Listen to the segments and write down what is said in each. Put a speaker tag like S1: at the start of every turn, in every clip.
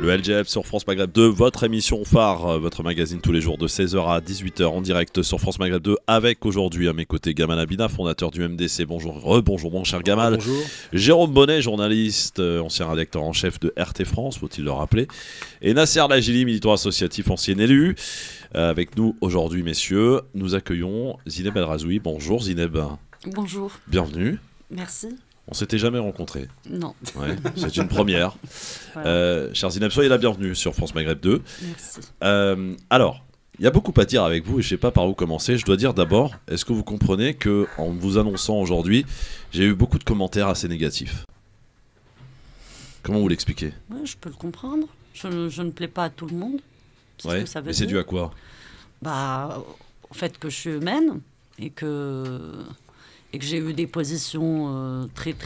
S1: Le LGF sur France Maghreb 2, votre émission phare, votre magazine tous les jours de 16h à 18h en direct sur France Maghreb 2, avec aujourd'hui à mes côtés Gamal Abina, fondateur du MDC. Bonjour, bonjour mon cher Gamal.
S2: Bonjour.
S1: Jérôme Bonnet, journaliste, ancien rédacteur en chef de RT France, faut-il le rappeler. Et Nasser Lajili, militant associatif, ancien élu. Avec nous aujourd'hui, messieurs, nous accueillons Zineb El Razoui. Bonjour Zineb.
S3: Bonjour.
S1: Bienvenue.
S3: Merci.
S1: On s'était jamais rencontrés.
S3: Non.
S1: Ouais, c'est une première. Voilà. Cher Zineb, soyez la bienvenue sur France Maghreb 2.
S3: Merci.
S1: Alors, il y a beaucoup à dire avec vous et je ne sais pas par où commencer. Je dois dire d'abord, est-ce que vous comprenez qu'en vous annonçant aujourd'hui, j'ai eu beaucoup de commentaires assez négatifs? Comment vous l'expliquez?
S3: Oui, je peux le comprendre. Je ne plais pas à tout le monde.
S1: Ouais, mais c'est dû à quoi?
S3: Au fait que je suis humaine et que j'ai eu des positions très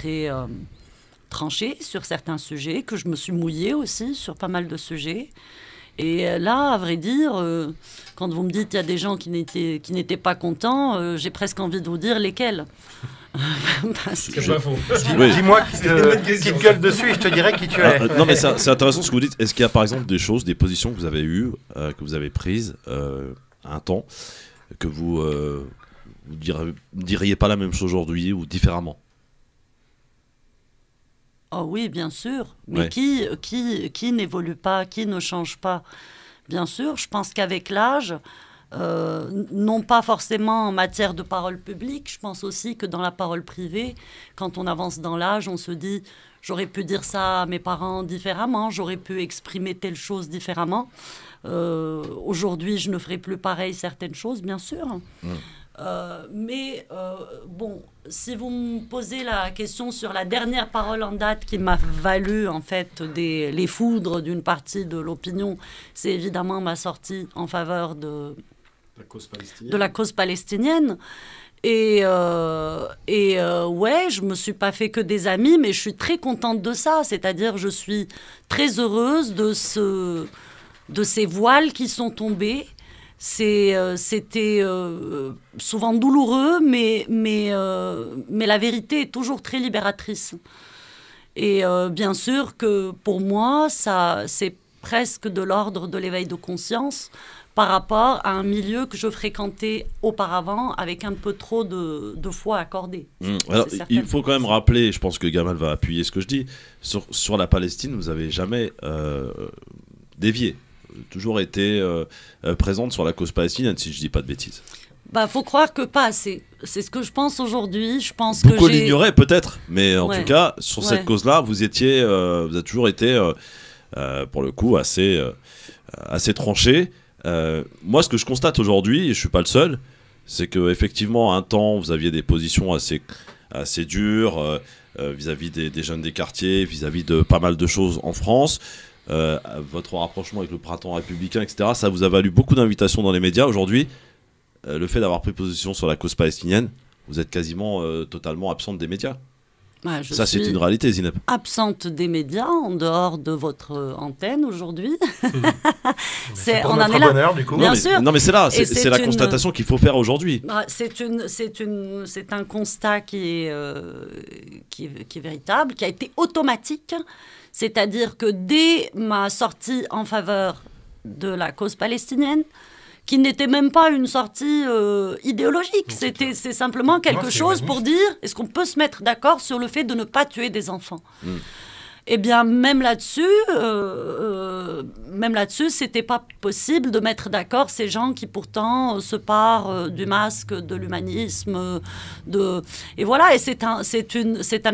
S3: tranchées sur certains sujets, que je me suis mouillée aussi sur pas mal de sujets. Et là, à vrai dire, quand vous me dites qu'il y a des gens qui n'étaient pas contents, j'ai presque envie de vous dire lesquels.
S2: C'est pas faux.
S4: Dis-moi qui te gueule dessus et je te dirai qui tu es.
S1: Non, mais c'est intéressant ce que vous dites. Est-ce qu'il y a par exemple des choses, des positions que vous avez eues, que vous avez prises à un temps, que vous diriez pas la même chose aujourd'hui ou différemment?
S3: Oh oui, bien sûr. Mais
S1: ouais.
S3: qui n'évolue pas, qui ne change pas? Bien sûr, je pense qu'avec l'âge, non pas forcément en matière de parole publique, je pense aussi que dans la parole privée, quand on avance dans l'âge, on se dit « j'aurais pu dire ça à mes parents différemment, j'aurais pu exprimer telle chose différemment. Aujourd'hui, je ne ferai plus pareil certaines choses, bien sûr. Bon, si vous me posez la question sur la dernière parole en date qui m'a valu en fait les foudres d'une partie de l'opinion, c'est évidemment ma sortie en faveur de la cause palestinienne. Ouais, je me suis pas fait que des amis, mais je suis très contente de ça. C'est-à-dire, je suis très heureuse de ces voiles qui sont tombés. C'était souvent douloureux, mais la vérité est toujours très libératrice. Et bien sûr que pour moi, c'est presque de l'ordre de l'éveil de conscience par rapport à un milieu que je fréquentais auparavant avec un peu trop de foi accordée.
S1: Alors, il faut quand même rappeler, je pense que Gamal va appuyer ce que je dis, sur la Palestine, vous n'avez jamais dévié. Toujours été présente sur la cause palestinienne, si je ne dis pas de bêtises.
S3: Faut croire que pas assez. C'est ce que je pense aujourd'hui. Je pense
S1: beaucoup
S3: que
S1: l'ignoraient peut-être, mais en tout cas, sur cette cause-là, vous avez toujours été, pour le coup, assez tranché. Moi, ce que je constate aujourd'hui, et je ne suis pas le seul, c'est qu'effectivement, à un temps, vous aviez des positions assez dures vis-à-vis des jeunes des quartiers, vis-à-vis de pas mal de choses en France. Votre rapprochement avec le printemps républicain, etc., ça vous a valu beaucoup d'invitations dans les médias. Aujourd'hui, le fait d'avoir pris position sur la cause palestinienne, vous êtes quasiment totalement absente des médias. Ça, c'est une réalité, Zineb.
S3: Absente des médias, en dehors de votre antenne aujourd'hui.
S4: C'est pour notre bonheur, du coup.
S3: Bien sûr.
S1: Non, mais c'est là, c'est la constatation qu'il faut faire aujourd'hui.
S3: C'est un constat qui est véritable, qui a été automatique. C'est-à-dire que dès ma sortie en faveur de la cause palestinienne, qui n'était même pas une sortie idéologique, c'est simplement quelque chose pour dire, est-ce qu'on peut se mettre d'accord sur le fait de ne pas tuer des enfants? Eh bien, même là-dessus, c'était pas possible de mettre d'accord ces gens qui pourtant se parent du masque, de l'humanisme, et voilà. Et c'est un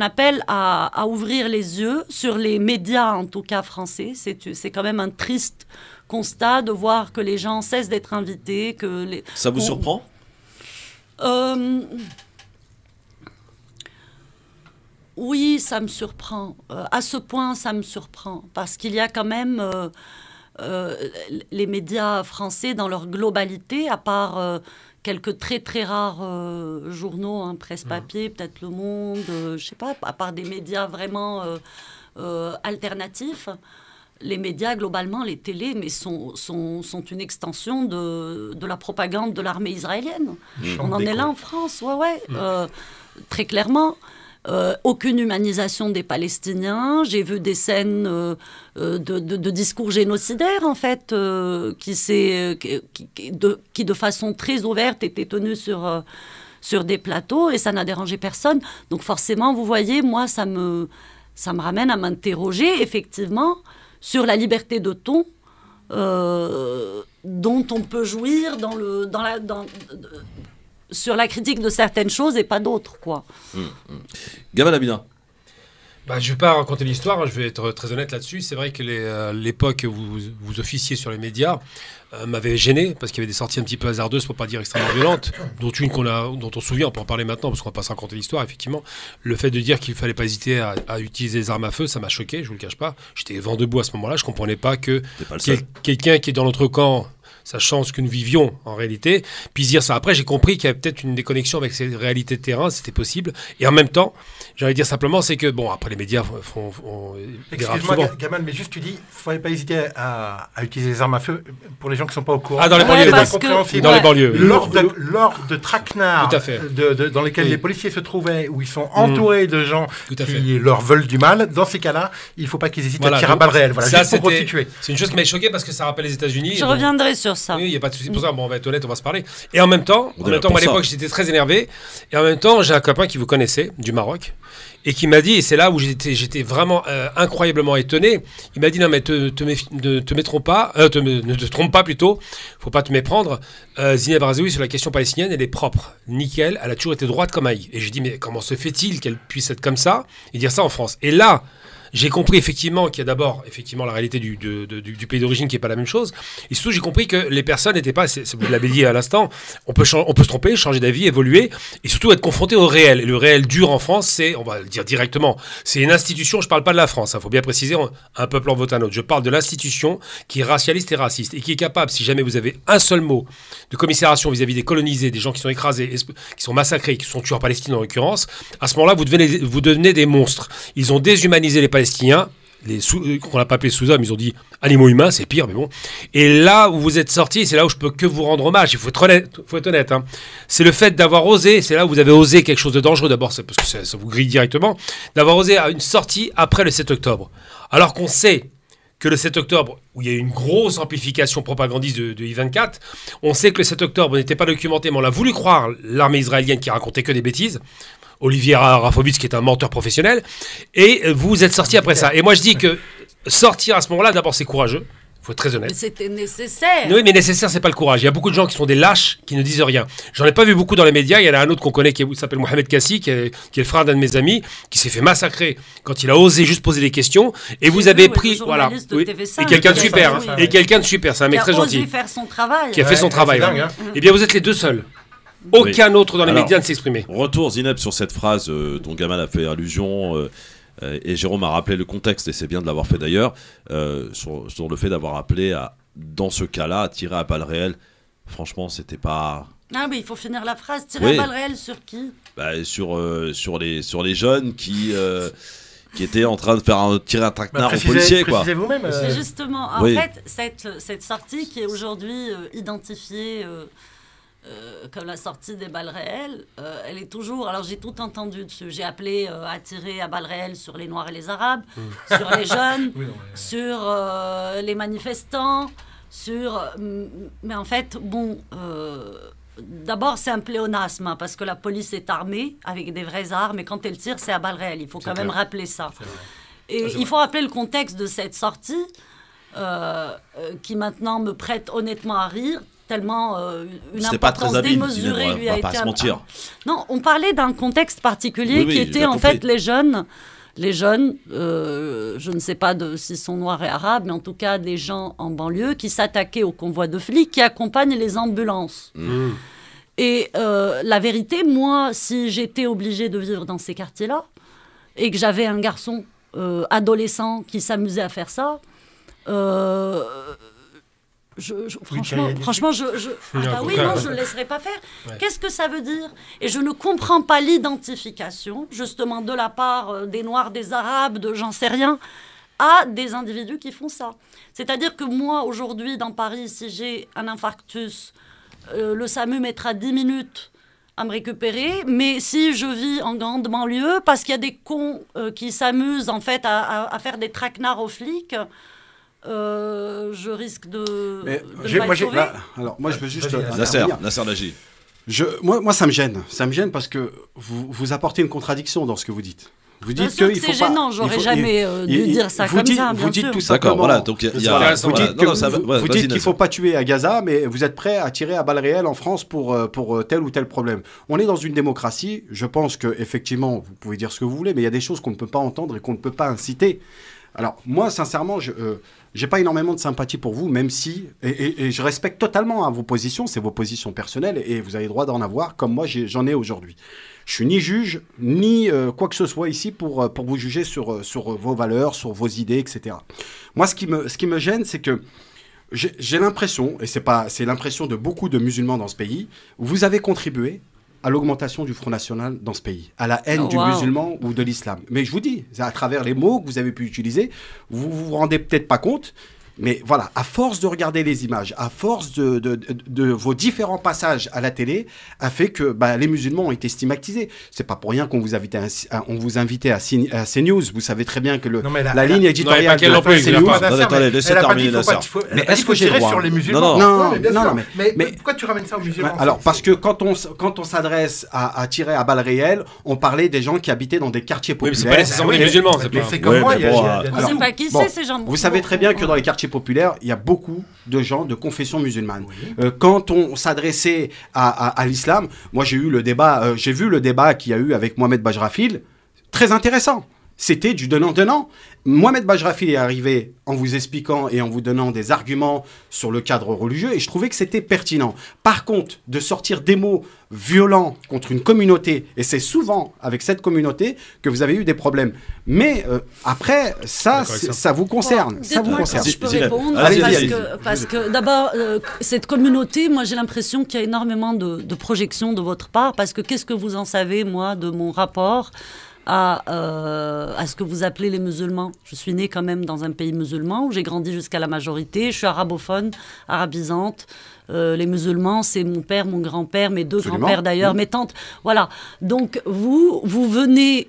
S3: appel à ouvrir les yeux sur les médias, en tout cas français. C'est quand même un triste constat de voir que les gens cessent d'être invités.
S1: Ça vous surprend?
S3: Oui, ça me surprend. À ce point, ça me surprend. Parce qu'il y a quand même les médias français dans leur globalité, à part quelques très très rares journaux, presse papier, peut-être Le Monde, je sais pas, à part des médias vraiment alternatifs. Les médias, globalement, les télés, mais sont une extension de la propagande de l'armée israélienne. On en est là en France, très clairement. aucune humanisation des Palestiniens. J'ai vu des scènes de discours génocidaires, en fait, qui de façon très ouverte étaient tenus sur des plateaux, et ça n'a dérangé personne. Donc forcément, vous voyez, moi, ça me ramène à m'interroger, effectivement, sur la liberté de ton dont on peut jouir sur la critique de certaines choses et pas d'autres, quoi.
S1: Gamal Amina.
S2: Je ne vais pas raconter l'histoire, je vais être très honnête là-dessus. C'est vrai que l'époque où vous officiez sur les médias m'avait gêné, parce qu'il y avait des sorties un petit peu hasardeuses, pour ne pas dire extrêmement violentes, dont une dont on se souvient, on peut en parler maintenant, parce qu'on ne va pas se raconter l'histoire, effectivement. Le fait de dire qu'il ne fallait pas hésiter à utiliser les armes à feu, ça m'a choqué, je ne vous le cache pas. J'étais vent debout à ce moment-là, je ne comprenais pas que quelqu'un qui est dans notre camp, sachant ce que nous vivions en réalité, puis dire ça. Après, j'ai compris qu'il y avait peut-être une déconnexion avec ces réalités de terrain, c'était possible. Et en même temps, j'allais dire simplement, c'est que, bon, après les médias font
S4: excuse-moi, Gamal, mais juste tu dis, il ne fallait pas hésiter à utiliser les armes à feu pour les gens qui ne sont pas au courant.
S2: Ah, dans les banlieues, dans les banlieues.
S4: Lors de traquenards dans lesquels les policiers se trouvaient, où ils sont entourés de gens qui leur veulent du mal, dans ces cas-là, il ne faut pas qu'ils hésitent à tirer à balles réelles. Voilà,
S2: ça,
S4: juste pour resituer.
S2: C'est une chose qui m'a choqué parce que ça rappelle les États-Unis.
S3: Je reviendrai sur ça.
S2: Oui, il n'y a pas de souci pour ça. Bon, on va être honnête, on va se parler. Et en même temps, moi à l'époque, j'étais très énervé. Et en même temps, j'ai un copain qui vous connaissait, du Maroc, et qui m'a dit, et c'est là où j'étais vraiment incroyablement étonné, il m'a dit, non mais ne te trompe pas plutôt, faut pas te méprendre. Zineb Razoui, sur la question palestinienne, elle est propre, nickel, elle a toujours été droite comme Aïe. Et j'ai dit, mais comment se fait-il qu'elle puisse être comme ça et dire ça en France? Et là, j'ai compris effectivement qu'il y a d'abord la réalité du pays d'origine qui n'est pas la même chose. Et surtout, j'ai compris que les personnes n'étaient pas, vous l'avez dit à l'instant, on peut se tromper, changer d'avis, évoluer, et surtout être confronté au réel. Et le réel dur en France, c'est, on va le dire directement, c'est une institution, je ne parle pas de la France, il faut bien préciser, un peuple en vote un autre. Je parle de l'institution qui est racialiste et raciste, et qui est capable, si jamais vous avez un seul mot de commisération vis-à-vis des colonisés, des gens qui sont écrasés, qui sont massacrés, qui sont tués en Palestine en l'occurrence, à ce moment-là, vous devenez des monstres. Ils ont déshumanisé les Palestiniens, qu'on n'a pas appelé sous-hommes, ils ont dit animaux humains, c'est pire, mais bon. Et là où vous êtes sortis, c'est là où je peux que vous rendre hommage, il faut être honnête, hein. C'est le fait d'avoir osé, c'est là où vous avez osé quelque chose de dangereux, d'abord, c'est parce que ça vous grille directement, d'avoir osé à une sortie après le 7 octobre. Alors qu'on sait que le 7 octobre, où il y a eu une grosse amplification propagandiste de I-24, on sait que le 7 octobre n'était pas documenté, mais on a voulu croire l'armée israélienne qui racontait que des bêtises. Olivier Rafovitz, qui est un menteur professionnel, et vous êtes sorti après ça. Et moi, je dis que sortir à ce moment-là, d'abord, c'est courageux. Il faut être très honnête.
S3: Mais c'était nécessaire.
S2: Oui, mais nécessaire, c'est pas le courage. Il y a beaucoup de gens qui sont des lâches, qui ne disent rien. J'en ai pas vu beaucoup dans les médias. Il y en a un autre qu'on connaît qui s'appelle Mohamed Kassi, qui est le frère d'un de mes amis, qui s'est fait massacrer quand il a osé juste poser des questions. Et vous avez pris, voilà, et quelqu'un de super, et quelqu'un de super. C'est un mec très gentil.
S3: Qui a osé faire son travail.
S2: Qui a fait son travail. Eh bien, vous êtes les deux seuls. Aucun autre dans les médias ne s'est exprimé.
S1: Retour, Zineb, sur cette phrase dont Gamal a fait allusion, et Jérôme a rappelé le contexte, et c'est bien de l'avoir fait d'ailleurs, sur le fait d'avoir appelé, dans ce cas-là, à tirer à balles réelles. Franchement, c'était pas...
S3: Ah mais il faut finir la phrase. Tirer à balles réelles sur qui?
S1: Sur les jeunes qui étaient en train de tirer un traquenard aux policiers, quoi.
S4: Précisez vous-même.
S3: C'est justement, en fait, cette sortie qui est aujourd'hui identifiée... comme la sortie des balles réelles, elle est toujours... Alors j'ai tout entendu dessus. J'ai appelé à tirer à balles réelles sur les Noirs et les Arabes, sur les jeunes, sur les manifestants, mais en fait, bon... D'abord, c'est un pléonasme, hein, parce que la police est armée avec des vraies armes, et quand elle tire, c'est à balles réelles. Il faut quand même rappeler ça. Et il faut rappeler le contexte de cette sortie, qui maintenant me prête honnêtement à rire, tellement une importance démesurée lui a été... Non, on parlait d'un contexte particulier qui était en fait les jeunes, je ne sais pas s'ils sont noirs et arabes, mais en tout cas des gens en banlieue qui s'attaquaient aux convois de flics qui accompagnent les ambulances. Et la vérité, moi, si j'étais obligée de vivre dans ces quartiers-là et que j'avais un garçon adolescent qui s'amusait à faire ça, franchement, je ne laisserai pas faire. Ouais. Qu'est-ce que ça veut dire? Et je ne comprends pas l'identification, justement, de la part des Noirs, des Arabes, de j'en sais rien, à des individus qui font ça. C'est-à-dire que moi, aujourd'hui, dans Paris, si j'ai un infarctus, le SAMU mettra 10 minutes à me récupérer. Mais si je vis en grande banlieue, parce qu'il y a des cons qui s'amusent en fait à faire des traquenards aux flics, je risque de pas être sauvé.
S5: Alors moi je veux juste
S1: Nasser Laji.
S5: Moi ça me gêne parce que vous apportez une contradiction dans ce que vous dites. Vous dites
S3: que c'est gênant, j'aurais jamais dû dire ça comme ça.
S5: Vous dites tout
S1: simplement. Voilà, donc vous
S5: dites qu'il ne faut pas tuer à Gaza, mais vous êtes prêt à tirer à balles réelles en France pour tel ou tel problème. On est dans une démocratie. Je pense qu'effectivement, vous pouvez dire ce que vous voulez, mais il y a des choses qu'on ne peut pas entendre et qu'on ne peut pas inciter. Alors, moi, sincèrement, je n'ai pas énormément de sympathie pour vous, même si... Et je respecte totalement vos positions, c'est vos positions personnelles, et vous avez le droit d'en avoir, comme moi, j'en ai aujourd'hui. Je suis ni juge, ni quoi que ce soit ici pour vous juger sur vos valeurs, sur vos idées, etc. Moi, ce qui me gêne, c'est que j'ai l'impression, et c'est l'impression de beaucoup de musulmans dans ce pays, vous avez contribué à l'augmentation du Front National dans ce pays, à la haine du musulman ou de l'islam. Mais je vous dis, à travers les mots que vous avez pu utiliser, vous rendez peut-être pas compte, mais voilà, à force de regarder les images, à force de vos différents passages à la télé, a fait que les musulmans ont été stigmatisés. C'est pas pour rien qu'on vous invitait à CNews. Vous savez très bien que la ligne éditoriale de CNews...
S1: Attendez, laissez terminer Nasser.
S4: Mais est-ce que j'ai sur les musulmans?
S5: Non,
S4: mais pourquoi tu ramènes ça aux musulmans?
S5: Alors, parce que quand on s'adresse à tirer à balles réelles, on parlait des gens qui habitaient dans des quartiers populaires.
S2: Oui, mais c'est pas nécessairement les musulmans.
S4: C'est comme moi.
S3: On sait pas qui c'est, ces gens.
S5: Vous savez très bien que dans les quartiers populaires, il y a beaucoup de gens de confession musulmane. Quand on s'adressait à l'islam, moi j'ai vu le débat qu'il y a eu avec Mohamed Bajrafil, très intéressant. C'était du donnant-donnant. Mohamed Bajrafil est arrivé en vous expliquant et en vous donnant des arguments sur le cadre religieux, et je trouvais que c'était pertinent. Par contre, de sortir des mots violents contre une communauté, et c'est souvent avec cette communauté que vous avez eu des problèmes. Mais après, ça vous concerne.
S3: Bon,
S5: ça vous concerne.
S3: Je peux répondre parce que d'abord, cette communauté, moi j'ai l'impression qu'il y a énormément de projections de votre part, parce que qu'est-ce que vous en savez, moi, de mon rapport à ce que vous appelez les musulmans. Je suis née quand même dans un pays musulman où j'ai grandi jusqu'à la majorité. Je suis arabophone, arabisante. Les musulmans, c'est mon père, mon grand-père, mes deux grands-pères d'ailleurs, mes tantes. Voilà. Donc, vous venez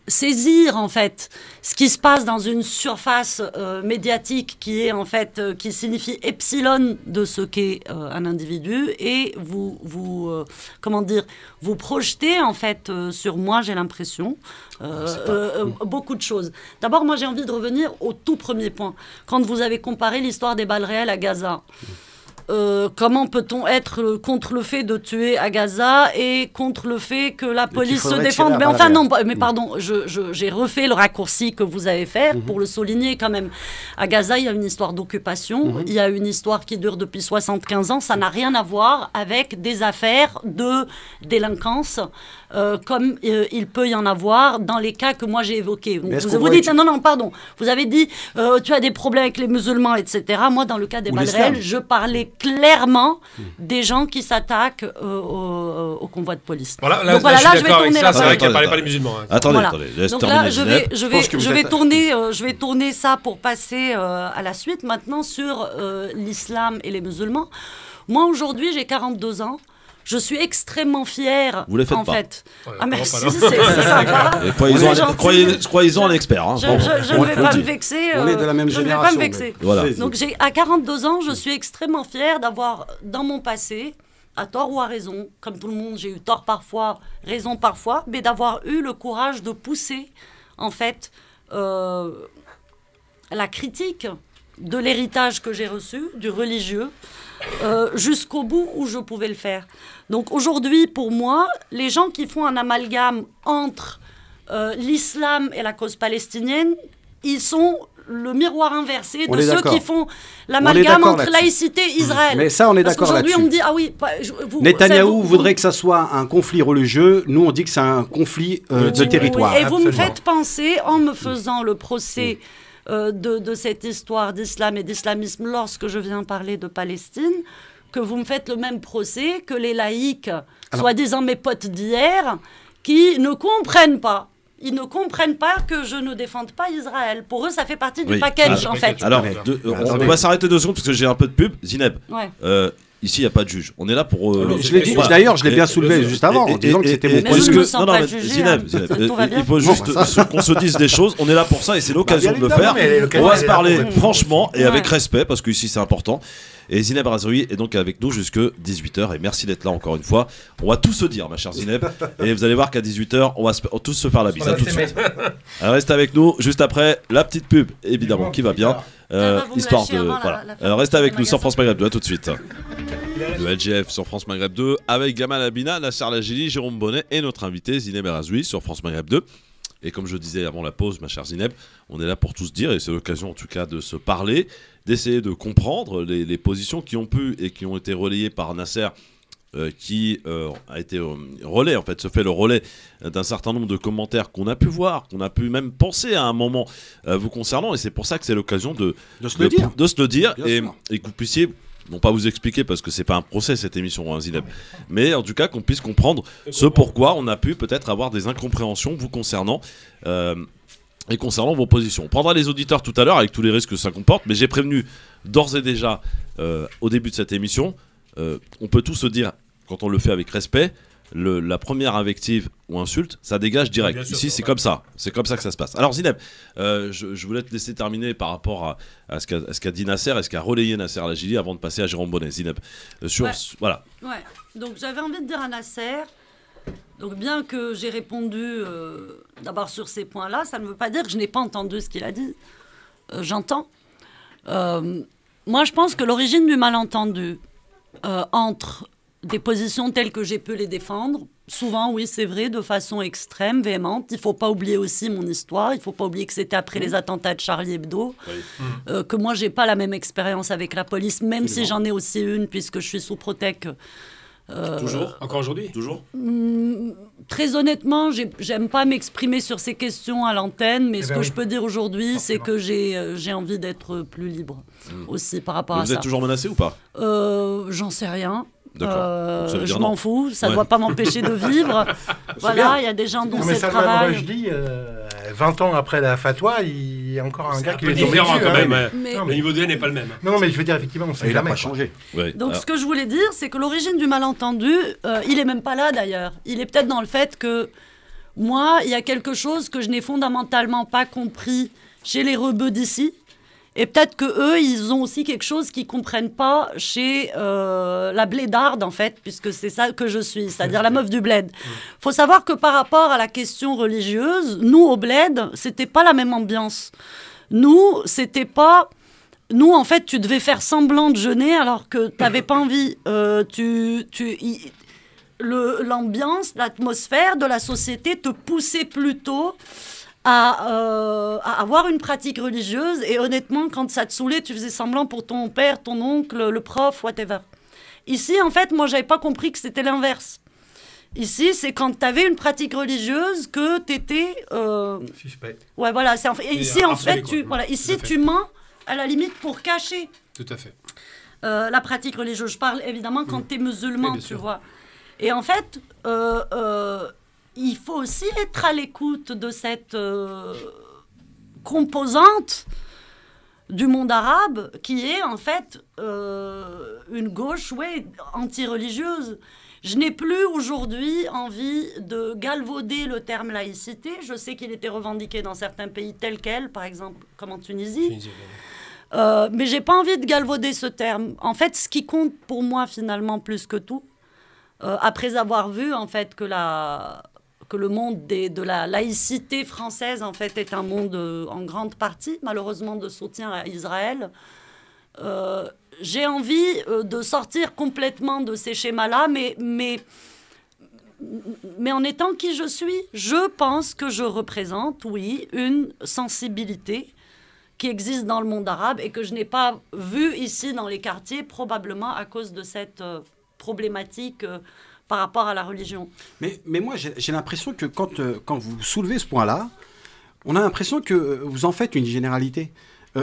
S3: saisir, en fait, ce qui se passe dans une surface médiatique qui est, en fait, qui signifie epsilon de ce qu'est un individu, et vous projetez, en fait, sur moi, j'ai l'impression, beaucoup de choses. D'abord, moi, j'ai envie de revenir au tout premier point. Quand vous avez comparé l'histoire des balles réelles à Gaza, comment peut-on être contre le fait de tuer à Gaza et contre le fait que la police se défende? Mais enfin non, mais pardon, j'ai refait le raccourci que vous avez fait pour le souligner quand même. À Gaza, il y a une histoire d'occupation, il y a une histoire qui dure depuis 75 ans, ça n'a rien à voir avec des affaires de délinquance comme il peut y en avoir dans les cas que moi j'ai évoqués. Vous dites, non, pardon, vous avez dit tu as des problèmes avec les musulmans, etc. Moi, dans le cas des balles réelles, je parlais clairement des gens qui s'attaquent au convoi de police.
S2: Voilà, là je suis d'accord avec ça, c'est vrai qu'elle ne parlait pas des musulmans.
S1: Attendez,
S3: donc là, je vais tourner ça pour passer à la suite maintenant sur l'islam et les musulmans. Moi, aujourd'hui, j'ai 42 ans. Je suis extrêmement fière.
S1: Vous les faites
S3: en
S1: pas.
S3: Fait. Ah merci, c'est sympa.
S1: Croyez-en à l'expert. Hein.
S3: Je ne vais pas me vexer.
S5: On est de la même génération.
S3: Je ne vais pas me vexer.
S1: Voilà.
S3: Donc à 42 ans, je suis extrêmement fière d'avoir, dans mon passé, à tort ou à raison, comme tout le monde, j'ai eu tort parfois, raison parfois, mais d'avoir eu le courage de pousser, en fait, la critique de l'héritage que j'ai reçu, du religieux, jusqu'au bout où je pouvais le faire. Donc aujourd'hui, pour moi, les gens qui font un amalgame entre l'islam et la cause palestinienne, ils sont le miroir inversé de ceux qui font l'amalgame entre laïcité et Israël.
S5: Mais ça, on est d'accord là-dessus.
S3: Aujourd'hui, on me dit, ah oui...
S5: Netanyahou voudrait que ça soit un conflit religieux. Nous, on dit que c'est un conflit de territoire.
S3: Oui, et vous me faites penser, en me faisant le procès... de cette histoire d'islam et d'islamisme lorsque je viens parler de Palestine, que vous me faites le même procès que les laïcs, soi-disant mes potes d'hier, qui ne comprennent pas. Ils ne comprennent pas que je ne défende pas Israël. Pour eux, ça fait partie du package, en fait.
S1: Alors, on va s'arrêter 2 secondes parce que j'ai un peu de pub. Zineb, ici, il n'y a pas de juge. On est là pour.
S5: D'ailleurs, je l'ai bien soulevé juste avant, en disant que c'était mon
S3: point de vue. Non, Zineb,
S1: il faut juste qu'on se dise des choses. On est là pour ça et c'est l'occasion de le faire. On va se parler franchement et avec respect, parce que ici, c'est important. Et Zineb Razoui est donc avec nous jusque 18h. Et merci d'être là encore une fois. On va tout se dire, ma chère Zineb. Et vous allez voir qu'à 18h, on va tous se faire la bise. À tout de suite. Reste avec nous juste après la petite pub, évidemment, qui va bien. Histoire de. Voilà. Reste avec nous sur France Maghreb 2. À tout de suite. Le LGF sur France Maghreb 2 avec Gamal Abina, Nasser Lajili, Jérôme Bonnet et notre invité Zineb Razoui sur France Maghreb 2. Et comme je disais avant la pause, ma chère Zineb, on est là pour tout se dire et c'est l'occasion en tout cas de se parler, d'essayer de comprendre les positions qui ont pu et qui ont été relayées par Nasser, qui a été relais, en fait, se fait le relais d'un certain nombre de commentaires qu'on a pu voir, qu'on a pu même penser à un moment vous concernant. Et c'est pour ça que c'est l'occasion de se le dire et que vous puissiez... Non pas vous expliquer parce que c'est pas un procès cette émission, hein, Zineb, mais en tout cas qu'on puisse comprendre ce pourquoi on a pu peut-être avoir des incompréhensions vous concernant et concernant vos positions. On prendra les auditeurs tout à l'heure avec tous les risques que ça comporte, mais j'ai prévenu d'ores et déjà au début de cette émission, on peut tout se dire quand on le fait avec respect. La première invective ou insulte, ça dégage direct. Ici, c'est comme ça. C'est comme ça que ça se passe. Alors, Zineb, je voulais te laisser terminer par rapport à ce qu'a dit Nasser et ce qu'a relayé Nasser Lajili avant de passer à Jérôme Bonnet. Zineb, voilà.
S3: Ouais. Donc, j'avais envie de dire à Nasser, donc bien que j'ai répondu d'abord sur ces points-là, ça ne veut pas dire que je n'ai pas entendu ce qu'il a dit. J'entends. Moi, je pense que l'origine du malentendu entre des positions telles que j'ai pu les défendre, souvent, oui, c'est vrai, de façon extrême, véhémente. Il ne faut pas oublier aussi mon histoire. Il ne faut pas oublier que c'était après les attentats de Charlie Hebdo, que moi, je n'ai pas la même expérience avec la police, même si j'en ai aussi une, puisque je suis sous Protec.
S2: Toujours ? Encore aujourd'hui ?
S1: Toujours ?
S3: Très honnêtement, j'aime pas m'exprimer sur ces questions à l'antenne, mais ce que je peux dire aujourd'hui, c'est que j'ai envie d'être plus libre aussi par rapport à ça.
S1: Vous êtes toujours menacé ou pas ?
S3: J'en sais rien. Je m'en fous, ça ne doit pas m'empêcher de vivre. Voilà, il y a des gens dont c'est le travail.
S4: Je dis, 20 ans après la fatwa, il y a encore un gars qui est
S2: différent quand même. Le niveau de haine n'est pas le même.
S4: Non, mais je veux dire, effectivement, on sait jamais.
S5: Il n'a pas changé.
S3: Donc, ce que je voulais dire, c'est que l'origine du malentendu, il n'est même pas là d'ailleurs. Il est peut-être dans le fait que moi, il y a quelque chose que je n'ai fondamentalement pas compris chez les rebeux d'ici. Et peut-être qu'eux, ils ont aussi quelque chose qu'ils ne comprennent pas chez la blédarde, en fait, puisque c'est ça que je suis, c'est-à-dire la meuf du bled. Il faut savoir que par rapport à la question religieuse, nous, au bled, ce n'était pas la même ambiance. Nous, c'était pas... Nous, en fait, tu devais faire semblant de jeûner alors que tu n'avais pas envie. L'ambiance, l'atmosphère de la société te poussait plutôt... à avoir une pratique religieuse, et honnêtement, quand ça te saoulait, tu faisais semblant pour ton père, ton oncle, le prof, whatever. Ici, en fait, moi, j'avais pas compris que c'était l'inverse. Ici, c'est quand tu avais une pratique religieuse que tu étais...
S4: suspect.
S3: Ouais, voilà. Ici, en fait, tu mens, à la limite, pour cacher.
S2: Tout à fait.
S3: La pratique religieuse. Je parle, évidemment, quand tu es musulman, tu vois. Et en fait... il faut aussi être à l'écoute de cette composante du monde arabe qui est en fait une gauche anti-religieuse. Je n'ai plus aujourd'hui envie de galvauder le terme laïcité. Je sais qu'il était revendiqué dans certains pays tels quels, par exemple comme en Tunisie. Mais je n'ai pas envie de galvauder ce terme. En fait, ce qui compte pour moi finalement plus que tout, après avoir vu en fait que le monde de la laïcité française, en fait, est un monde en grande partie, malheureusement, de soutien à Israël. J'ai envie de sortir complètement de ces schémas-là, mais en étant qui je suis, je pense que je représente, oui, une sensibilité qui existe dans le monde arabe et que je n'ai pas vue ici dans les quartiers, probablement à cause de cette problématique par rapport à la religion.
S5: Mais moi, j'ai l'impression que quand vous soulevez ce point-là, on a l'impression que vous en faites une généralité.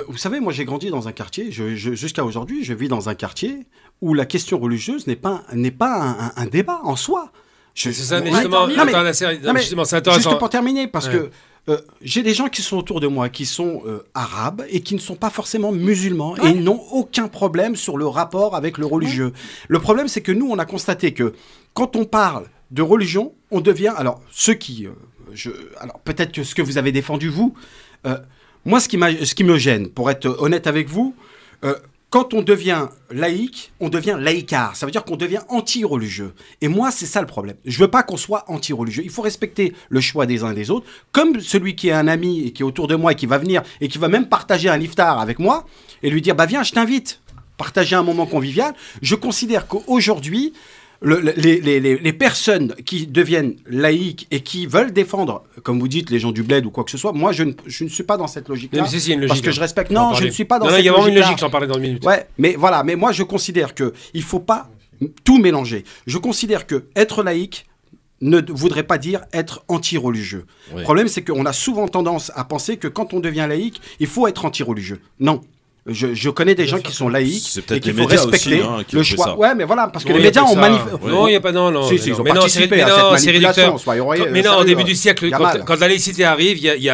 S5: Vous savez, moi, j'ai grandi dans un quartier, jusqu'à aujourd'hui, je vis dans un quartier où la question religieuse n'est pas un débat en soi.
S2: C'est ça, mais justement, c'est intéressant.
S5: Juste pour terminer, parce que j'ai des gens qui sont autour de moi, qui sont arabes et qui ne sont pas forcément musulmans et ils n'ont aucun problème sur le rapport avec le religieux. Le problème, c'est que nous, on a constaté que quand on parle de religion, on devient... Alors, ceux qui... alors, peut-être que ce que vous avez défendu, vous... moi, ce qui me gêne, pour être honnête avec vous... quand on devient laïque, on devient laïcard. Ça veut dire qu'on devient anti-religieux. Et moi, c'est ça le problème. Je veux pas qu'on soit anti-religieux. Il faut respecter le choix des uns et des autres. Comme celui qui est un ami et qui est autour de moi et qui va venir et qui va même partager un iftar avec moi et lui dire, bah viens, je t'invite. Partager un moment convivial. Je considère qu'aujourd'hui, les personnes qui deviennent laïques et qui veulent défendre, comme vous dites, les gens du bled ou quoi que ce soit, moi, je ne suis pas dans cette logique-là.
S2: Mais si, une logique,
S5: parce que je respecte... Non, je ne suis pas dans cette logique-là.
S2: Il y a vraiment une logique, j'en parlais dans une minute.
S5: Ouais, mais voilà, mais moi, je considère qu'il ne faut pas tout mélanger. Je considère que être laïque ne voudrait pas dire être anti-religieux. Oui. Le problème, c'est qu'on a souvent tendance à penser que quand on devient laïque, il faut être anti-religieux. Non. Je connais des gens qui sont laïcs et qu'il faut respecter le choix. Ouais, mais voilà, parce que les médias ont manifesté.
S2: Non, il n'y a pas. Non.
S5: Si, ils ont participé à cette manipulation.
S2: Mais non, au début du siècle, quand la laïcité arrive, il y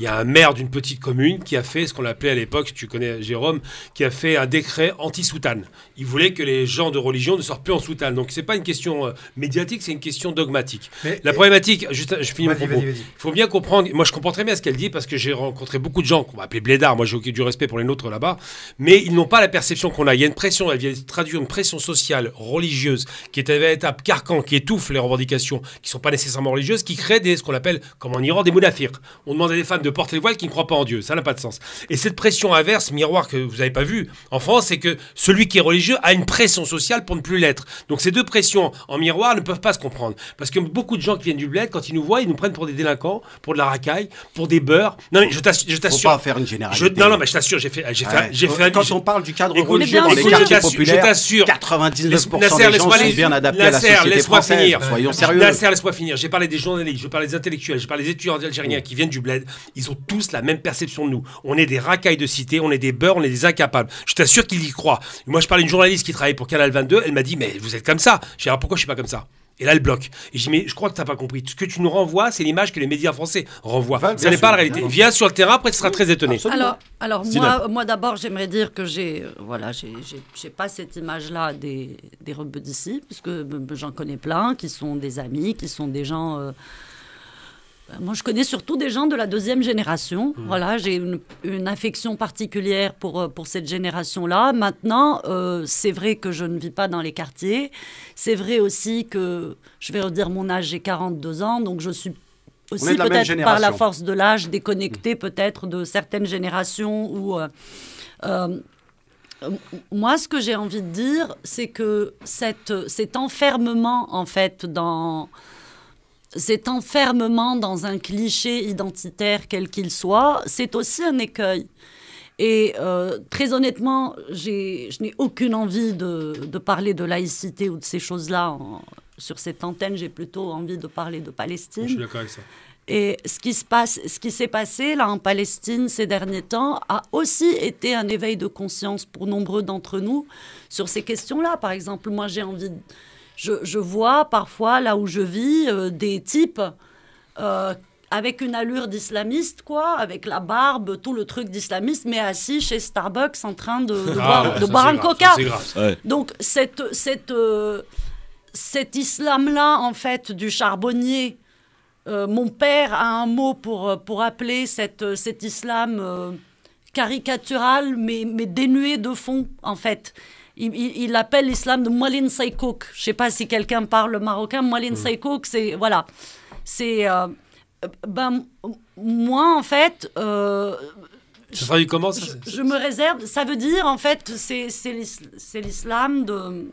S2: a un maire d'une petite commune qui a fait ce qu'on appelait à l'époque, tu connais Jérôme, qui a fait un décret anti-soutane. Il voulait que les gens de religion ne sortent plus en soutane. Donc, c'est pas une question médiatique, c'est une question dogmatique. La problématique, juste, je finis mon propos. Il faut bien comprendre. Moi, je comprends très bien ce qu'elle dit parce que j'ai rencontré beaucoup de gens qu'on va appeler blédards. Moi, j'ai du respect pour les nôtres là-bas, mais ils n'ont pas la perception qu'on a. Il y a une pression, elle vient traduire une pression sociale, religieuse, qui est un véritable carcan, qui étouffe les revendications, qui ne sont pas nécessairement religieuses, qui crée ce qu'on appelle, comme en Iran, des munafirs. On demande à des femmes de porter le voile qui ne croient pas en Dieu. Ça n'a pas de sens. Et cette pression inverse, miroir que vous n'avez pas vu en France, c'est que celui qui est religieux a une pression sociale pour ne plus l'être. Donc ces deux pressions en miroir ne peuvent pas se comprendre. Parce que beaucoup de gens qui viennent du bled, quand ils nous voient, ils nous prennent pour des délinquants, pour de la racaille, pour des beurs. Non, mais je t'assure.
S5: Faut pas faire une généralité.
S2: Non, mais je t'assure,
S5: quand on parle du cadre religieux dans les quartiers populaires, 99% des gens sont bien adaptés à la société française. Soyons sérieux.
S2: Nasser, laisse-moi finir. J'ai parlé des journalistes, je parle des intellectuels, j'ai parlé des étudiants algériens qui viennent du bled. Ils ont tous la même perception de nous. On est des racailles de cité, on est des beurs, on est des incapables. Je t'assure qu'ils y croient. Moi, je parlais d'une journaliste qui travaille pour Canal 22. Elle m'a dit, mais vous êtes comme ça. J'ai dit, alors pourquoi je suis pas comme ça? Et là, elle bloque. Et je dis, mais je crois que tu n'as pas compris. Ce que tu nous renvoies, c'est l'image que les médias français renvoient. Ça n'est pas la réalité. Viens sur le terrain, après tu seras très étonné.
S3: Alors moi d'abord, j'aimerais dire que j'ai pas cette image-là des rebeux d'ici, puisque j'en connais plein qui sont des amis, qui sont des gens... Moi, je connais surtout des gens de la deuxième génération. Voilà, j'ai une affection particulière pour cette génération-là. Maintenant, c'est vrai que je ne vis pas dans les quartiers. C'est vrai aussi que, je vais redire mon âge, j'ai 42 ans, donc je suis aussi peut-être par la force de l'âge déconnectée peut-être de certaines générations où... moi, ce que j'ai envie de dire, c'est que cet enfermement, en fait, cet enfermement dans un cliché identitaire quel qu'il soit, c'est aussi un écueil. Et très honnêtement, je n'ai aucune envie de parler de laïcité ou de ces choses-là. Sur cette antenne, j'ai plutôt envie de parler de Palestine.
S2: Je suis d'accord avec ça.
S3: Et ce qui s'est passé là en Palestine ces derniers temps a aussi été un éveil de conscience pour nombreux d'entre nous sur ces questions-là. Par exemple, moi, j'ai envie de... Je vois parfois, là où je vis, des types avec une allure d'islamiste, quoi, avec la barbe, tout le truc d'islamiste, mais assis chez Starbucks en train de boire un coca.
S1: Ouais.
S3: Donc, cet islam-là, en fait, du charbonnier, mon père a un mot pour appeler cet islam caricatural, mais dénué de fond, en fait. Il appelle l'islam de Mwalin Saykouk. Je ne sais pas si quelqu'un parle marocain. Mwalin Saykouk, c'est... Voilà. C'est... moi, en fait...
S2: ça traduit comment, ça?
S3: Je me réserve... Ça veut dire, en fait, c'est l'islam de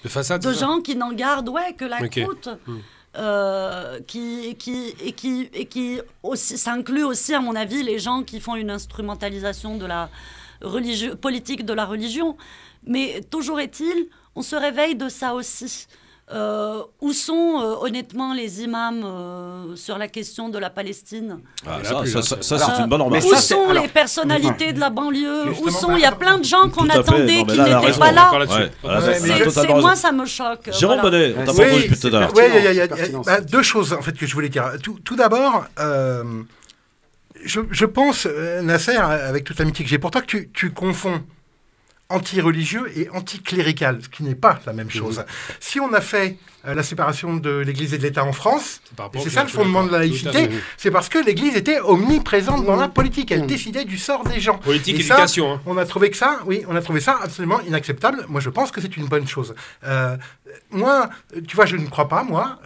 S2: façade,
S3: de gens qui n'en gardent que la croûte. Qui aussi, ça inclut aussi, à mon avis, les gens qui font une instrumentalisation de la politique de la religion. Mais toujours est-il, on se réveille de ça aussi. Où sont honnêtement les imams sur la question de la Palestine?
S1: Ça c'est une bonne remarque.
S3: Où sont les personnalités de la banlieue? Où sont? Il y a plein de gens qu'on attendait qui n'étaient pas là. Moi, ça me choque.
S1: Jérôme Bonnet, on t'a pas entendu depuis tout à l'heure.
S4: Il y a deux choses en fait que je voulais dire. Tout d'abord, je pense, Nasser, avec toute l'amitié que j'ai pour toi, que tu confonds anti-religieux et anti-clérical, ce qui n'est pas la même chose. Si on a fait la séparation de l'Église et de l'État en France, c'est ça le fondement de la laïcité, c'est parce que l'Église était omniprésente dans la politique, elle décidait du sort des gens.
S2: Politique, et éducation.
S4: Ça, on a trouvé ça absolument inacceptable. Moi, je pense que c'est une bonne chose. Moi, tu vois, je ne crois pas, moi.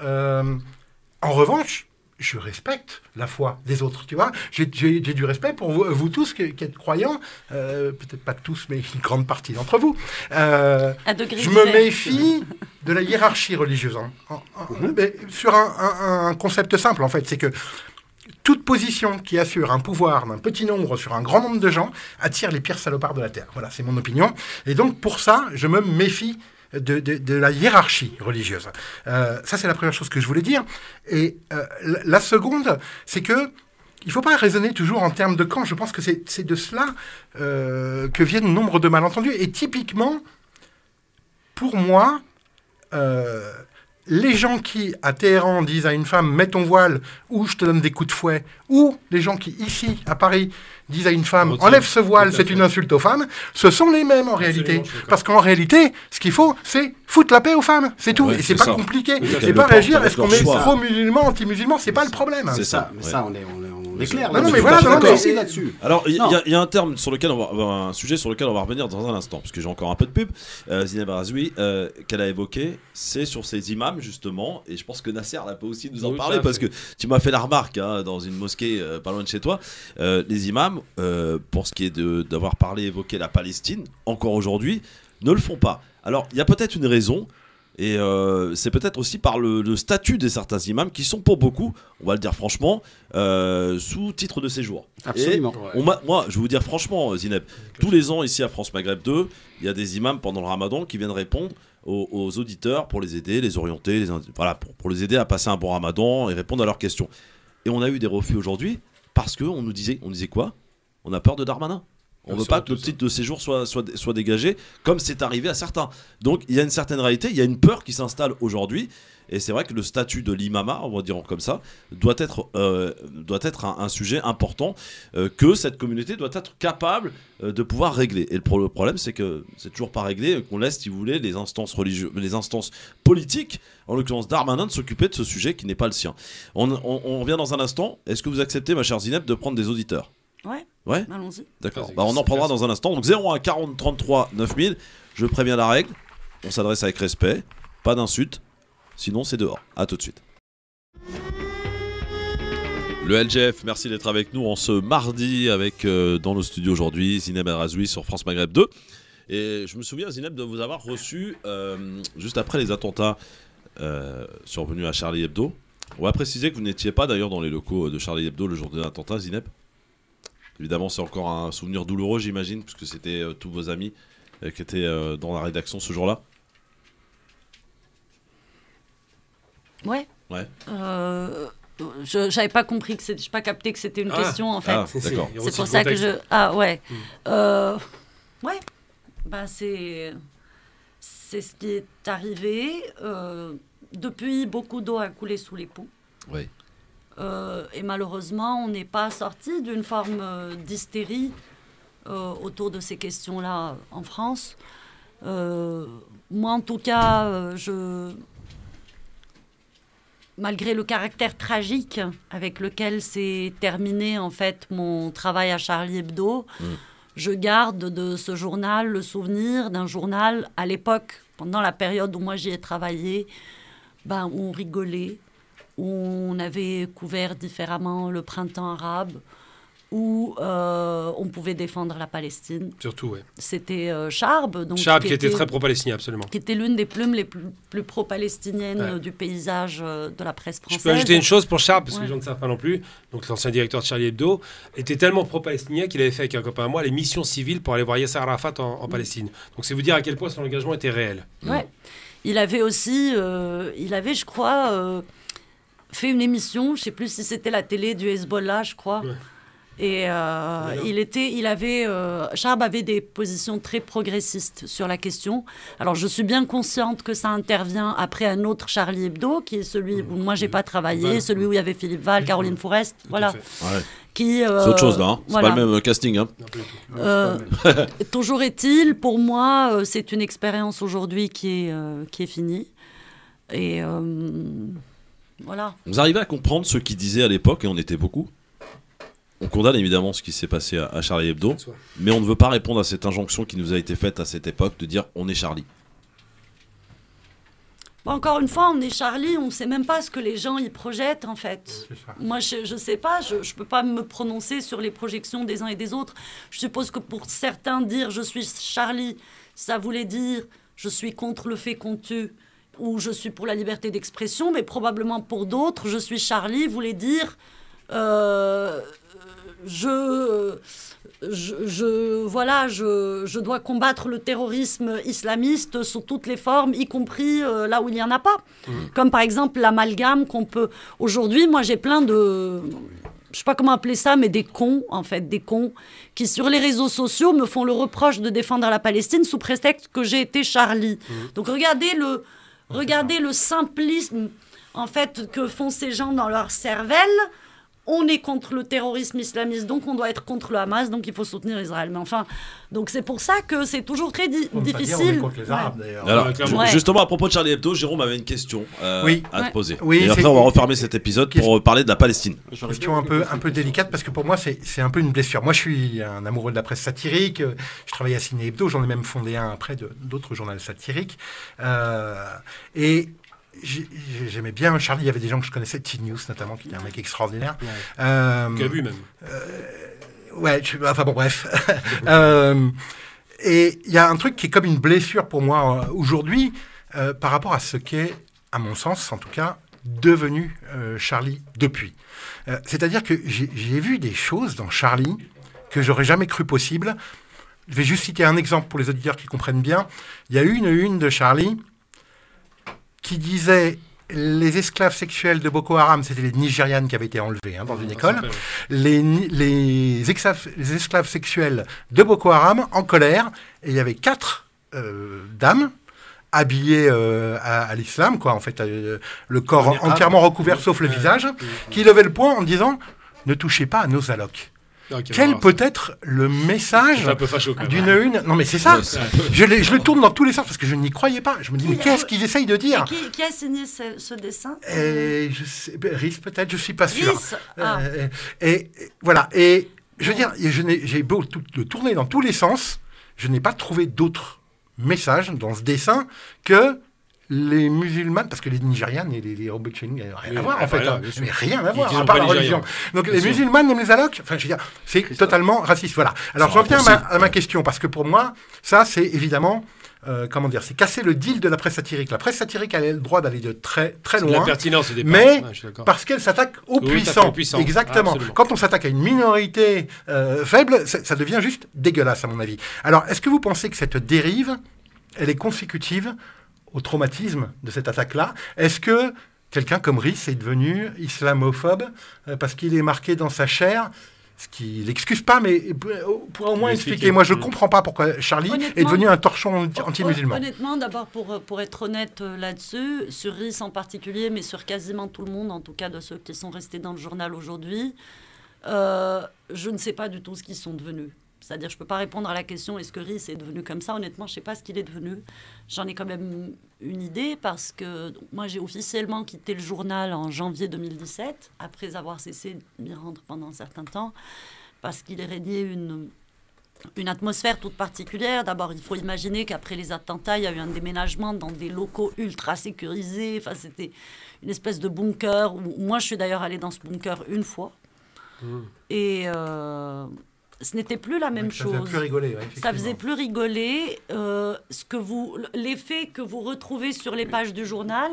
S4: En revanche, je respecte la foi des autres, tu vois. J'ai du respect pour vous tous qui êtes croyants, peut-être pas tous, mais une grande partie d'entre vous. Je me méfie de la hiérarchie religieuse. Sur un concept simple, en fait, c'est que toute position qui assure un pouvoir d'un petit nombre sur un grand nombre de gens attire les pires salopards de la Terre. Voilà, c'est mon opinion. Et donc, pour ça, je me méfie de la hiérarchie religieuse. Ça, c'est la première chose que je voulais dire. Et la seconde, c'est que il ne faut pas raisonner toujours en termes de camp. Je pense que c'est de cela que viennent nombre de malentendus. Et typiquement, pour moi, les gens qui, à Téhéran, disent à une femme « mets ton voile » ou « je te donne des coups de fouet », ou les gens qui, ici, à Paris, disent à une femme « enlève ce voile, c'est une insulte aux femmes », ce sont les mêmes en réalité. Parce qu'en réalité, ce qu'il faut, c'est foutre la paix aux femmes, c'est tout. Et c'est pas compliqué. C'est pas réagir, est-ce qu'on est pro-musulman, anti-musulman, c'est pas le problème.
S5: C'est ça, mais ça, on est clair.
S4: Non, mais voilà,
S5: là-dessus.
S1: Alors, il y a un terme sur lequel un sujet sur lequel on va revenir dans un instant, parce que j'ai encore un peu de pub. Zineb Arazoui, qu'elle a évoqué, c'est sur ces imams, justement, et je pense que Nasser là peut aussi nous en parler, parce que tu m'as fait la remarque dans une mosquée pas loin de chez toi, les imams, pour ce qui est d'avoir évoqué la Palestine, encore aujourd'hui, ne le font pas. Alors, il y a peut-être une raison, et c'est peut-être aussi par le statut de certains imams qui sont pour beaucoup, on va le dire franchement, sous titre de séjour.
S5: Absolument.
S1: Moi, je vais vous dire franchement, Zineb, tous les ans ici à France Maghreb 2, il y a des imams pendant le Ramadan qui viennent répondre aux auditeurs pour les aider, les orienter, pour les aider à passer un bon Ramadan et répondre à leurs questions. Et on a eu des refus aujourd'hui parce qu'on nous disait quoi? On a peur de Darmanin. On ne veut pas que le titre de séjour soit dégagé, comme c'est arrivé à certains. Donc il y a une certaine réalité, il y a une peur qui s'installe aujourd'hui. Et c'est vrai que le statut de l'imama, on va dire comme ça, doit être un sujet important que cette communauté doit être capable de pouvoir régler. Et le problème, c'est que c'est toujours pas réglé, qu'on laisse, si vous voulez, les instances religieuses, les instances politiques, en l'occurrence Darmanin, de s'occuper de ce sujet qui n'est pas le sien. On revient dans un instant. Est-ce que vous acceptez, ma chère Zineb, de prendre des auditeurs?
S3: Ouais, allons-y.
S1: D'accord, on en prendra dans un instant. Donc 01 40 33 9000, je préviens la règle, on s'adresse avec respect, pas d'insultes, sinon c'est dehors. A tout de suite. Le LGF, merci d'être avec nous en ce mardi avec dans nos studios aujourd'hui Zineb Arazoui sur France Maghreb 2. Et je me souviens, Zineb, de vous avoir reçu juste après les attentats survenus à Charlie Hebdo. On va préciser que vous n'étiez pas d'ailleurs dans les locaux de Charlie Hebdo le jour de l'attentat, Zineb. Évidemment, c'est encore un souvenir douloureux, j'imagine, puisque c'était tous vos amis qui étaient dans la rédaction ce jour-là.
S3: Ouais. J'avais pas compris que j'ai pas capté que c'était une question en fait.
S1: D'accord.
S3: C'est pour ça que je. Ouais. Ouais. Bah c'est ce qui est arrivé. Depuis, beaucoup d'eau a coulé sous les ponts.
S1: Oui.
S3: Et malheureusement, on n'est pas sorti d'une forme d'hystérie autour de ces questions-là en France. Moi, en tout cas, malgré le caractère tragique avec lequel s'est terminé en fait mon travail à Charlie Hebdo, je garde de ce journal le souvenir d'un journal à l'époque, pendant la période où moi j'y ai travaillé, où on rigolait, où on avait couvert différemment le printemps arabe, où on pouvait défendre la Palestine.
S2: Surtout, oui.
S3: C'était Charb. Donc,
S2: Charb qui était très pro-palestinien, absolument.
S3: Qui était l'une des plumes les plus pro-palestiniennes du paysage de la presse française.
S2: Je peux ajouter une chose pour Charb, parce que les gens ne savent pas non plus. Donc l'ancien directeur de Charlie Hebdo était tellement pro-palestinien qu'il avait fait avec un copain à moi les missions civiles pour aller voir Yasser Arafat en Palestine. Donc c'est vous dire à quel point son engagement était réel.
S3: Ouais. il avait aussi, je crois, fait une émission, je ne sais plus si c'était la télé du Hezbollah, je crois. Ouais. Et Charb avait des positions très progressistes sur la question. Alors je suis bien consciente que ça intervient après un autre Charlie Hebdo, qui est celui où moi j'ai pas travaillé, celui où il y avait Philippe Val, Caroline Fourest, voilà.
S1: Ouais. C'est autre chose là, c'est pas le même casting. Hein.
S3: Toujours est-il, pour moi, c'est une expérience aujourd'hui qui est finie. Et voilà.
S1: Vous arrivez à comprendre ce qu'ils disaient à l'époque, et on était beaucoup. On condamne évidemment ce qui s'est passé à Charlie Hebdo, mais on ne veut pas répondre à cette injonction qui nous a été faite à cette époque de dire on est Charlie.
S3: Encore une fois, on est Charlie, on ne sait même pas ce que les gens y projettent en fait. Moi, je ne sais pas, je ne peux pas me prononcer sur les projections des uns et des autres. Je suppose que pour certains, dire je suis Charlie, ça voulait dire je suis contre le fait qu'on tue ou je suis pour la liberté d'expression, mais probablement pour d'autres, je suis Charlie voulait dire... Je dois combattre le terrorisme islamiste sous toutes les formes, y compris là où il n'y en a pas. Comme par exemple l'amalgame qu'on peut... Aujourd'hui, moi j'ai plein de... Je ne sais pas comment appeler ça, mais des cons, en fait, des cons qui sur les réseaux sociaux me font le reproche de défendre la Palestine sous prétexte que j'ai été Charlie. Donc regardez le simplisme, en fait, que font ces gens dans leur cervelle. On est contre le terrorisme islamiste, donc on doit être contre le Hamas, donc il faut soutenir Israël. Mais enfin, donc c'est pour ça que c'est toujours très difficile. On est
S4: contre les Arabes, d'ailleurs.
S1: Alors, justement, à propos de Charlie Hebdo, Jérôme avait une question à te poser. Oui, et après, on va refermer cet épisode pour parler de la Palestine.
S4: Une question un peu délicate, parce que pour moi, c'est un peu une blessure. Moi, je suis un amoureux de la presse satirique. Je travaille à Ciné Hebdo, j'en ai même fondé un après d'autres journaux satiriques. Et... J'aimais bien Charlie, il y avait des gens que je connaissais, T-News notamment, qui était un mec extraordinaire.
S2: Gabu même.
S4: Enfin bon, bref. Et il y a un truc qui est comme une blessure pour moi aujourd'hui, par rapport à ce qu'est, à mon sens en tout cas, devenu Charlie depuis. C'est-à-dire que j'ai vu des choses dans Charlie que j'aurais jamais cru possible. Je vais juste citer un exemple pour les auditeurs qui comprennent bien. Il y a eu une de Charlie qui disait les esclaves sexuels de Boko Haram, c'était les Nigérianes qui avaient été enlevées dans une école, les esclaves sexuels de Boko Haram en colère, et il y avait 4 dames habillées à l'islam, quoi, en fait, le corps entièrement recouvert sauf le visage, qui levaient le poing en disant « Ne touchez pas à nos allocs ». Quel peut être le message d'une une... Non mais c'est ça, je le tourne dans tous les sens parce que je n'y croyais pas. Je me dis, mais qu'est-ce qu'ils essayent de dire ?
S3: Qui a signé ce dessin ?
S4: Rhys peut-être, je ne suis pas sûr. Et voilà, et je veux dire, j'ai beau le tourner dans tous les sens, je n'ai pas trouvé d'autre message dans ce dessin que... les musulmans, parce que les Nigérianes et les Robotcheni, il n'y a rien à voir en fait, mais rien à voir, à part la religion. Donc les musulmanes aiment les allocs, enfin je veux dire, c'est totalement raciste. Voilà. Alors je reviens à ma question, parce que pour moi, ça c'est évidemment, c'est casser le deal de la presse satirique. La presse satirique a le droit d'aller de très très loin,
S2: la pertinence au départ.
S4: Mais parce qu'elle s'attaque aux puissants. Exactement. Quand on s'attaque à une minorité faible, ça devient juste dégueulasse à mon avis. Alors est-ce que vous pensez que cette dérive, elle est consécutive au traumatisme de cette attaque-là? Est-ce que quelqu'un comme Rhys est devenu islamophobe parce qu'il est marqué dans sa chair, ce qui ne l'excuse pas, mais pour au moins expliquer. Moi, je ne comprends pas pourquoi Charlie est devenu un torchon anti-musulman.
S3: Honnêtement, d'abord, pour être honnête là-dessus, sur Rhys en particulier, mais sur quasiment tout le monde, en tout cas de ceux qui sont restés dans le journal aujourd'hui, je ne sais pas du tout ce qu'ils sont devenus. C'est-à-dire, je ne peux pas répondre à la question est-ce que Rhys est devenu comme ça. Honnêtement, je ne sais pas ce qu'il est devenu. J'en ai quand même une idée parce que moi, j'ai officiellement quitté le journal en janvier 2017, après avoir cessé de m'y rendre pendant un certain temps, parce qu'il régnait une atmosphère toute particulière. D'abord, il faut imaginer qu'après les attentats, il y a eu un déménagement dans des locaux ultra sécurisés. Enfin, c'était une espèce de bunker. Moi, je suis d'ailleurs allée dans ce bunker une fois. Et... ce n'était plus la même chose.
S4: Ça faisait plus rigoler.
S3: Ça faisait plus rigoler. L'effet que vous retrouvez sur les pages du journal,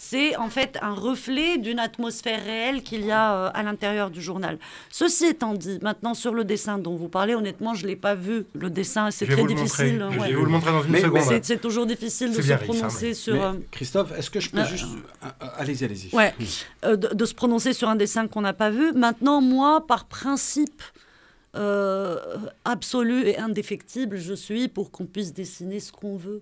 S3: c'est en fait un reflet d'une atmosphère réelle qu'il y a à l'intérieur du journal. Ceci étant dit, maintenant sur le dessin dont vous parlez, honnêtement, je ne l'ai pas vu. Le dessin, c'est très difficile.
S4: Je vais vous le montrer dans une seconde.
S3: C'est toujours difficile de se prononcer sur...
S5: Christophe, est-ce que je peux juste... Allez-y.
S3: Ouais, de se prononcer sur un dessin qu'on n'a pas vu. Maintenant, moi, par principe absolu et indéfectible, je suis pour qu'on puisse dessiner ce qu'on veut.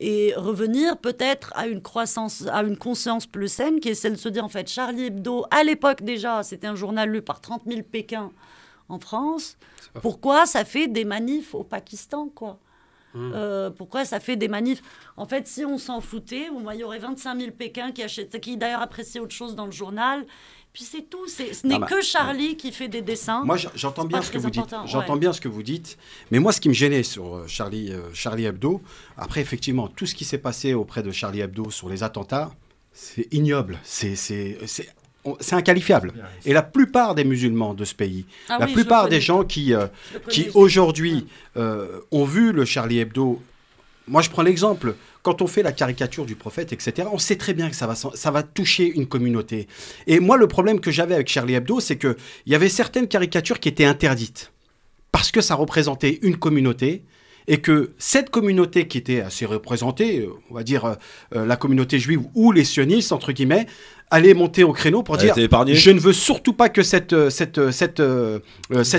S3: Et revenir peut-être à une conscience plus saine, qui est celle de se dire, en fait, Charlie Hebdo, à l'époque déjà, c'était un journal lu par 30 000 Pékins en France. Pourquoi ça fait des manifs au Pakistan, quoi pourquoi ça fait des manifs? En fait, si on s'en foutait, il y aurait 25 000 Pékins qui d'ailleurs appréciaient autre chose dans le journal. Puis c'est tout. Ce n'est que Charlie qui fait des dessins.
S5: Moi, j'entends bien ce que vous dites. J'entends bien ce que vous dites. Mais moi, ce qui me gênait sur Charlie Hebdo, après, effectivement, tout ce qui s'est passé auprès de Charlie Hebdo sur les attentats, c'est ignoble. C'est inqualifiable. Et la plupart des musulmans de ce pays, la plupart des gens qui aujourd'hui ont vu le Charlie Hebdo, moi je prends l'exemple, quand on fait la caricature du prophète, etc., on sait très bien que ça va toucher une communauté. Et moi, le problème que j'avais avec Charlie Hebdo, c'est qu'il y avait certaines caricatures qui étaient interdites, parce que ça représentait une communauté, et que cette communauté qui était assez représentée, on va dire la communauté juive ou les sionistes, entre guillemets, allait monter au créneau pour dire je ne veux surtout pas que cette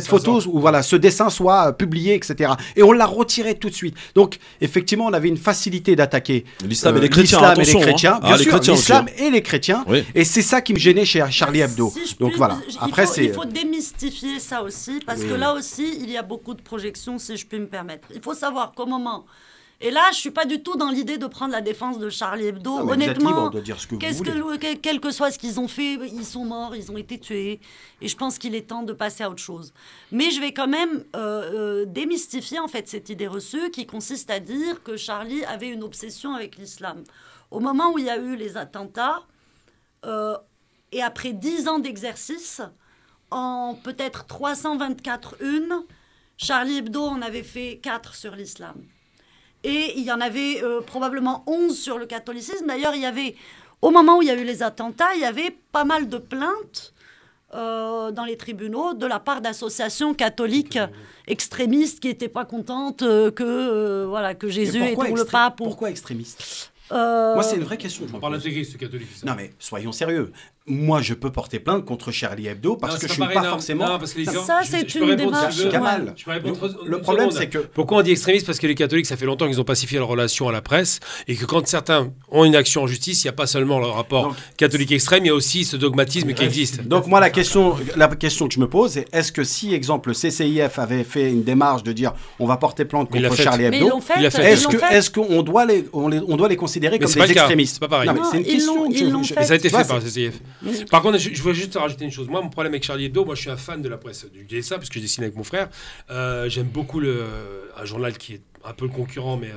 S5: photo ou voilà, ce dessin soit publié, etc. Et on l'a retiré tout de suite. Donc, effectivement, on avait une facilité d'attaquer
S1: l'islam et les chrétiens.
S5: Bien sûr, l'islam et les chrétiens. Oui. Et c'est ça qui me gênait chez Charlie Hebdo. Donc voilà. Après,
S3: il faut démystifier ça aussi, parce que là aussi, il y a beaucoup de projections, si je puis me permettre. Il faut savoir qu'au moment... Et là, je ne suis pas du tout dans l'idée de prendre la défense de Charlie Hebdo.
S5: Honnêtement, vous êtes libre de dire ce que vous voulez.
S3: Quel que soit ce qu'ils ont fait, ils sont morts, ils ont été tués. Et je pense qu'il est temps de passer à autre chose. Mais je vais quand même démystifier en fait cette idée reçue qui consiste à dire que Charlie avait une obsession avec l'islam. Au moment où il y a eu les attentats, et après 10 ans d'exercice, en peut-être 324 unes, Charlie Hebdo en avait fait 4 sur l'islam. Et il y en avait probablement 11 sur le catholicisme. D'ailleurs, au moment où il y a eu les attentats, il y avait pas mal de plaintes dans les tribunaux de la part d'associations catholiques extrémistes qui n'étaient pas contentes que Jésus et tout le pape.
S5: Pourquoi extrémistes Moi, c'est une vraie question.
S2: On parle d'intégriste catholique.
S5: Non, mais soyons sérieux. Moi, je peux porter plainte contre Charlie Hebdo parce que je ne suis pas forcément...
S3: Non, parce que c'est une démarche.
S5: Le problème, c'est que...
S2: Pourquoi on dit extrémiste? Parce que les catholiques, ça fait longtemps qu'ils ont pacifié leur relation à la presse et que quand certains ont une action en justice, il n'y a pas seulement le rapport catholique extrême, il y a aussi ce dogmatisme qui existe.
S5: Donc moi, la question que je me pose, c'est est-ce que si, exemple, le CCIF avait fait une démarche de dire on va porter plainte contre Charlie Hebdo, est-ce qu'on doit les considérer comme des extrémistes?
S2: C'est pas pareil.
S5: C'est une question.
S2: Ça a été fait par le CCIF. Par contre, je voulais juste rajouter une chose. Moi, mon problème avec Charlie Hebdo, moi, je suis un fan de la presse du dessin, parce que je dessine avec mon frère. J'aime beaucoup un journal qui est un peu le concurrent, mais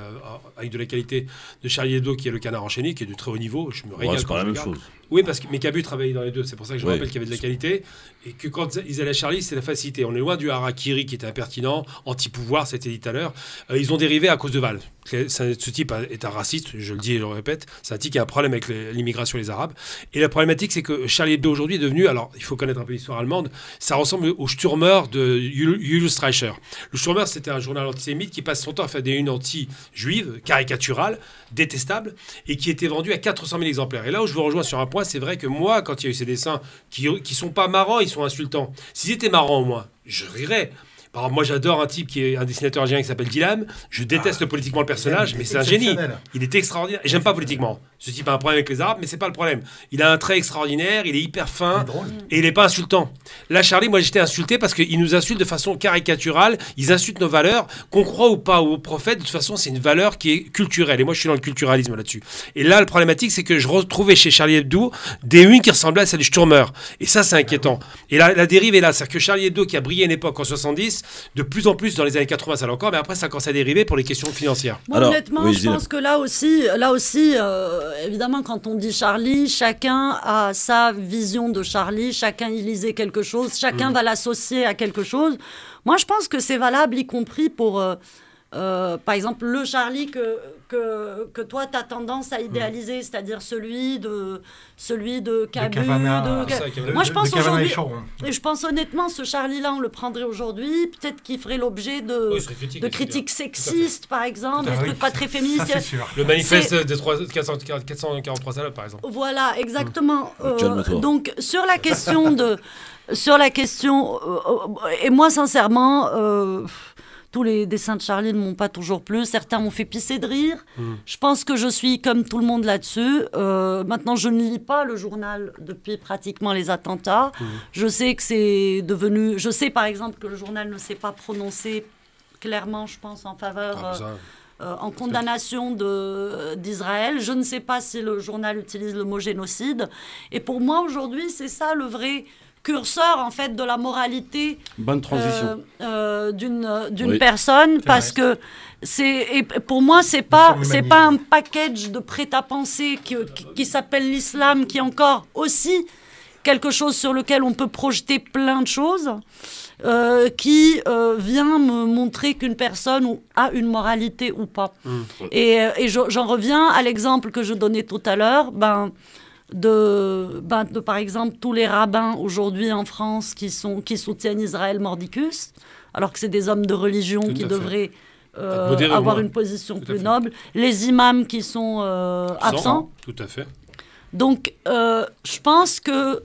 S2: avec de la qualité de Charlie Hebdo, qui est le Canard enchaîné, qui est de très haut niveau. Je me régale quand je regarde. Chose. Oui, parce que mes cabus travaillaient dans les deux. C'est pour ça que je me rappelle qu'il y avait de la qualité. Et que quand ils allaient à Charlie, c'est la facilité. On est loin du harakiri qui était impertinent, anti-pouvoir, c'était dit tout à l'heure. Ils ont dérivé à cause de Val. Ce type est un raciste, je le dis et je le répète. C'est un type qui a un problème avec l'immigration et les Arabes. Et la problématique, c'est que Charlie Hebdo aujourd'hui est devenu, alors il faut connaître un peu l'histoire allemande, ça ressemble au Stürmer de Julius Streicher. Le Stürmer, c'était un journal antisémite qui passe son temps à faire des unes anti-juives, caricaturales, détestables, et qui était vendu à 400 000 exemplaires. Et là où je vous rejoins sur un point, c'est vrai que moi, quand il y a eu ces dessins qui sont pas marrants, ils sont insultants. S'ils étaient marrants au moins, je rirais. Par exemple, moi, j'adore un type qui est un dessinateur algérien qui s'appelle Dilam. Je déteste politiquement le personnage, mais c'est un génie. Il est extraordinaire. Et j'aime pas politiquement. Ce type a un problème avec les Arabes, mais c'est pas le problème. Il a un trait extraordinaire, il est hyper fin, et il est pas insultant. Là, Charlie, moi, j'étais insulté parce qu'il nous insulte de façon caricaturale. Ils insultent nos valeurs, qu'on croit ou pas au prophète. De toute façon, c'est une valeur qui est culturelle. Et moi, je suis dans le culturalisme là-dessus. Et là, le problématique, c'est que je retrouvais chez Charlie Hebdo des unes qui ressemblaient à celle du Stürmer. Et ça, c'est inquiétant. Et la dérive est là. C'est-à-dire que Charlie Hebdo, qui a brillé à une époque en 70, de plus en plus dans les années 80, ça l'est encore, mais après ça commence à dériver pour les questions financières.
S3: Moi, honnêtement, je pense que là aussi évidemment, quand on dit Charlie, chacun a sa vision de Charlie, chacun y lisait quelque chose, chacun va l'associer à quelque chose. Moi, je pense que c'est valable, y compris pour, par exemple, le Charlie que toi, tu as tendance à idéaliser, c'est-à-dire celui de Cabu. Moi, je pense aujourd'hui, et je pense honnêtement, ce Charlie-là, on le prendrait aujourd'hui, peut-être qu'il ferait l'objet de critiques sexistes, par exemple, des trucs pas très féministes.
S2: Le manifeste des 443 salopes, par exemple.
S3: Voilà, exactement. Donc, sur la question et moi, sincèrement... tous les dessins de Charlie ne m'ont pas toujours plu. Certains m'ont fait pisser de rire. Je pense que je suis comme tout le monde là-dessus. Maintenant, je ne lis pas le journal depuis pratiquement les attentats. Je sais que c'est devenu... Je sais, par exemple, que le journal ne s'est pas prononcé clairement, je pense, en faveur... en condamnation d'Israël. Je ne sais pas si le journal utilise le mot génocide. Et pour moi, aujourd'hui, c'est ça le vrai... curseur en fait de la moralité d'une personne, parce que pour moi c'est pas un package de prêt-à-penser qui s'appelle l'islam, qui est encore aussi quelque chose sur lequel on peut projeter plein de choses, qui vient me montrer qu'une personne a une moralité ou pas. Et j'en reviens à l'exemple que je donnais tout à l'heure, de par exemple tous les rabbins aujourd'hui en France qui soutiennent Israël mordicus, alors que c'est des hommes de religion qui devraient avoir une position plus noble, les imams qui sont absents.
S2: Tout à fait.
S3: Donc je pense que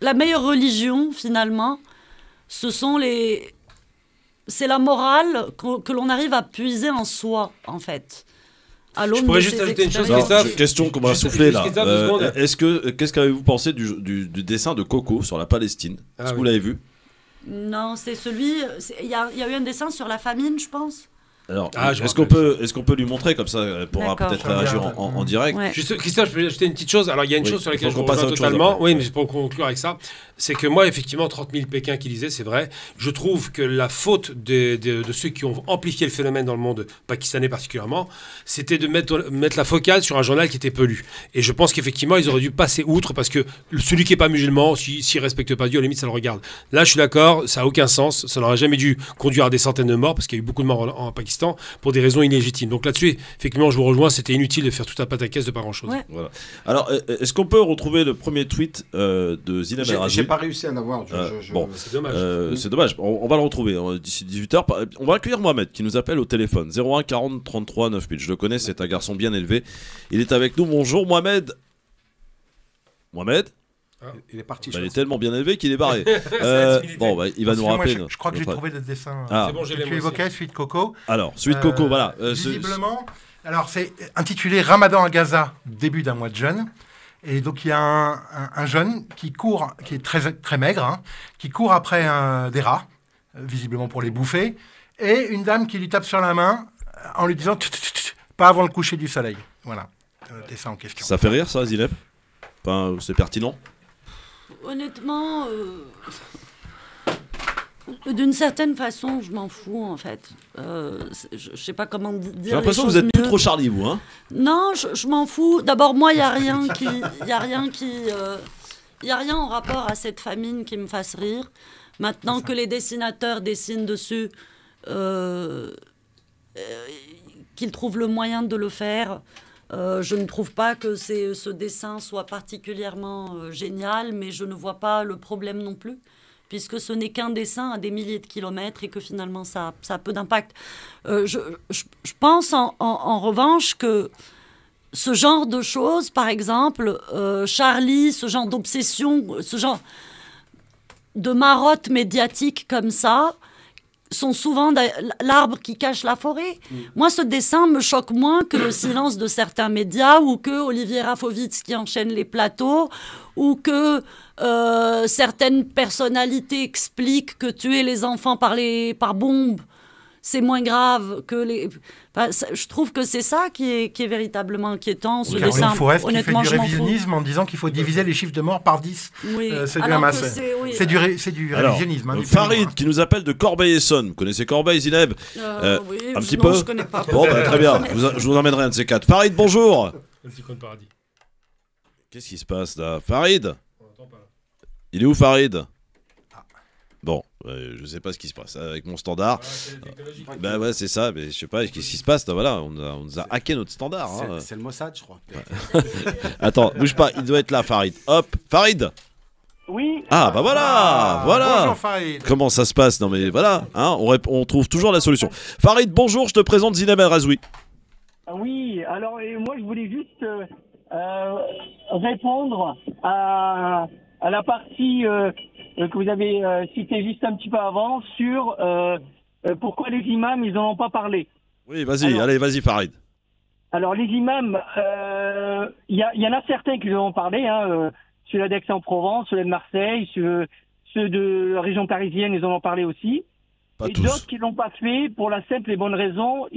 S3: la meilleure religion finalement, c'est la morale que l'on arrive à puiser en soi en fait.
S2: Je pourrais juste ajouter une chose, Christophe.
S1: Question qu'on va souffler là. Qu'est-ce qu'avez-vous pensé du dessin de Coco sur la Palestine? Est-ce que vous l'avez vu?
S3: Non, c'est celui... Il y a eu un dessin sur la famine, je pense.
S1: Alors, est-ce qu'on peut lui montrer comme ça, elle pourra peut-être réagir en direct.
S2: Juste, Christophe, je peux ajouter une petite chose. Alors, il y a une chose sur laquelle je reviens totalement. Oui, mais pour conclure avec ça, c'est que moi, effectivement, 30 000 Pékin qui lisaient, c'est vrai. Je trouve que la faute de ceux qui ont amplifié le phénomène dans le monde pakistanais particulièrement, c'était de mettre la focale sur un journal qui était peu lu. Et je pense qu'effectivement, ils auraient dû passer outre, parce que celui qui n'est pas musulman, s'il ne respecte pas Dieu, à la limite, ça le regarde. Là, je suis d'accord, ça n'a aucun sens. Ça n'aurait jamais dû conduire à des centaines de morts, parce qu'il y a eu beaucoup de morts en Pakistan, pour des raisons illégitimes. Donc là-dessus, effectivement, je vous rejoins, c'était inutile de faire tout un pataquès de pas grand-chose.
S3: Ouais.
S1: Voilà. Alors, est-ce qu'on peut retrouver le premier tweet de Zineb El Rajhi?
S5: J'ai pas réussi à l'avoir.
S1: Bon,
S2: c'est dommage.
S1: C'est dommage. On va le retrouver d'ici 18h. On va accueillir Mohamed qui nous appelle au téléphone. 01 40 33 9000. Je le connais, c'est un garçon bien élevé. Il est avec nous. Bonjour Mohamed. Mohamed?
S5: Il est parti.
S1: Il est tellement bien élevé qu'il est barré. Il va nous rappeler.
S4: Je crois que j'ai trouvé le dessin.
S2: C'est bon, j'ai
S4: tu évoquais, celui de Coco.
S1: Alors, celui de Coco, voilà.
S4: Visiblement, alors c'est intitulé Ramadan à Gaza, début d'un mois de jeûne. Et donc il y a un jeune qui court, qui est très, très maigre, qui court après des rats, visiblement pour les bouffer, et une dame qui lui tape sur la main en lui disant pas avant le coucher du soleil. Voilà, le dessin en question.
S1: Ça fait rire ça, Zineb? Enfin, c'est pertinent?
S3: Honnêtement, d'une certaine façon, je m'en fous en fait. Je sais pas comment dire.
S1: J'ai l'impression que vous êtes plus trop Charlie, vous, hein?
S3: Non, je m'en fous. D'abord, moi, il y a rien en rapport à cette famine qui me fasse rire. Maintenant que les dessinateurs dessinent dessus, qu'ils trouvent le moyen de le faire. Je ne trouve pas que ce dessin soit particulièrement génial, mais je ne vois pas le problème non plus, puisque ce n'est qu'un dessin à des milliers de kilomètres et que finalement ça a peu d'impact. Je pense en revanche que ce genre de choses, par exemple, Charlie, ce genre d'obsession, ce genre de marotte médiatique comme ça, sont souvent l'arbre qui cache la forêt. Moi, ce dessin me choque moins que le silence de certains médias, ou que Olivier Rafovitz qui enchaîne les plateaux, ou que certaines personnalités expliquent que tuer les enfants par bombe, c'est moins grave que les... Enfin, je trouve que c'est ça qui est véritablement inquiétant. Ce dessin,
S4: honnêtement, je m'en fous. Qui fait du révisionnisme en disant qu'il faut diviser les chiffres de morts par 10.
S3: Oui.
S4: C'est du ramasse. C'est du révisionnisme.
S1: Farid qui nous appelle de Corbeil-Essonnes. Vous connaissez Corbeil, Zineb?
S3: Oui,
S1: un petit peu.
S3: Je connais pas.
S1: Bon, très bien. Je vous emmènerai un de ces quatre. Farid, bonjour.
S2: Le petit coin de paradis.
S1: Qu'est-ce qui se passe là? Farid? Il est où Farid? Bon, je sais pas ce qui se passe avec mon standard. Bah ouais, c'est ça, mais je sais pas, qu'est-ce qui se passe là, voilà, on nous a hacké notre standard.
S5: C'est le Mossad, je crois.
S1: Attends, bouge pas, il doit être là, Farid. Hop, Farid.
S6: Oui.
S1: Ah bah voilà, voilà.
S4: Bonjour Farid.
S1: Comment ça se passe? Non mais voilà, hein, on trouve toujours la solution. Farid, bonjour, je te présente Zineb El Razoui.
S6: Oui, alors moi je voulais juste répondre à la partie que vous avez citée juste un petit peu avant sur pourquoi les imams ils n'en ont pas parlé.
S1: Oui, vas-y, allez, vas-y Farid.
S6: Alors les imams, il y en a certains qui en ont parlé, ceux d'Aix-en-Provence, ceux de Marseille, ceux de la région parisienne, ils en ont parlé aussi.
S1: Pas
S6: et
S1: tous.
S6: d'autres qui l'ont pas fait pour la simple et bonne raison,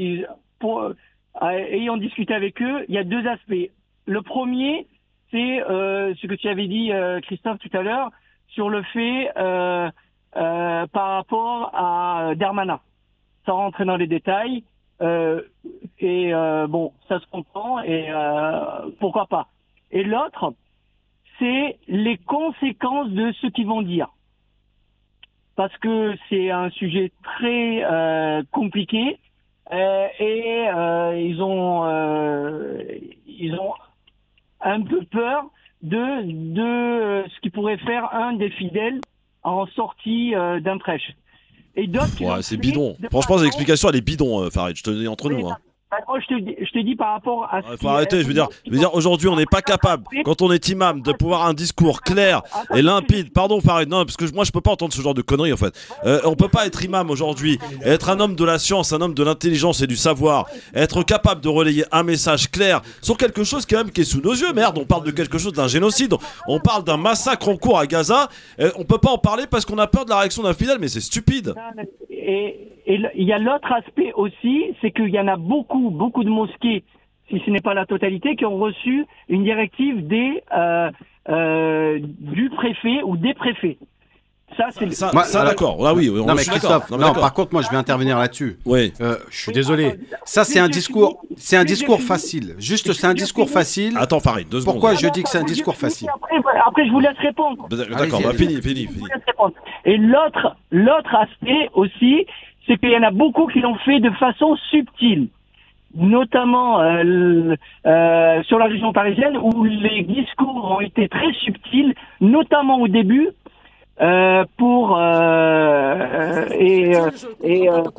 S6: ayant discuté avec eux, il y a deux aspects. Le premier, c'est ce que tu avais dit, Christophe, tout à l'heure, sur le fait par rapport à Darmanin. Sans rentrer dans les détails, bon, ça se comprend, et pourquoi pas. Et l'autre, c'est les conséquences de ce qu'ils vont dire. Parce que c'est un sujet très compliqué, et ils ont un peu peur de ce qui pourrait faire un des fidèles en sortie d'un prêche. Et d'autres.
S1: Ouais, c'est bidon. Franchement, l'explication elle est bidon, Farid. Je te dis entre nous. Hein.
S6: Moi, je te dis par rapport à.
S1: Faut arrêter. Je veux dire, aujourd'hui, on n'est pas capable, quand on est imam, de pouvoir un discours clair et limpide. Pardon, Farid. Non, parce que moi, je peux pas entendre ce genre de conneries, en fait. On peut pas être imam aujourd'hui, être un homme de la science, un homme de l'intelligence et du savoir, être capable de relayer un message clair sur quelque chose quand même qui est sous nos yeux. Merde, on parle de quelque chose, d'un génocide. On parle d'un massacre en cours à Gaza. On peut pas en parler parce qu'on a peur de la réaction d'un fidèle, mais c'est stupide.
S6: Et il y a l'autre aspect aussi, c'est qu'il y en a beaucoup de mosquées, si ce n'est pas la totalité, qui ont reçu une directive du préfet ou des préfets. Ça,
S1: d'accord. Ah oui,
S5: non, mais Christophe, par contre, moi, je vais intervenir là-dessus.
S1: Oui.
S5: Je suis désolé. Ça, c'est un discours facile. Juste, c'est un discours facile.
S1: Attends, Farid, 2 secondes.
S5: Pourquoi je dis que c'est un discours facile?
S6: Après, je vous laisse répondre.
S1: D'accord, fini.
S6: Et l'autre aspect aussi, c'est qu'il y en a beaucoup qui l'ont fait de façon subtile, notamment sur la région parisienne, où les discours ont été très subtils, notamment au début. Pourquoi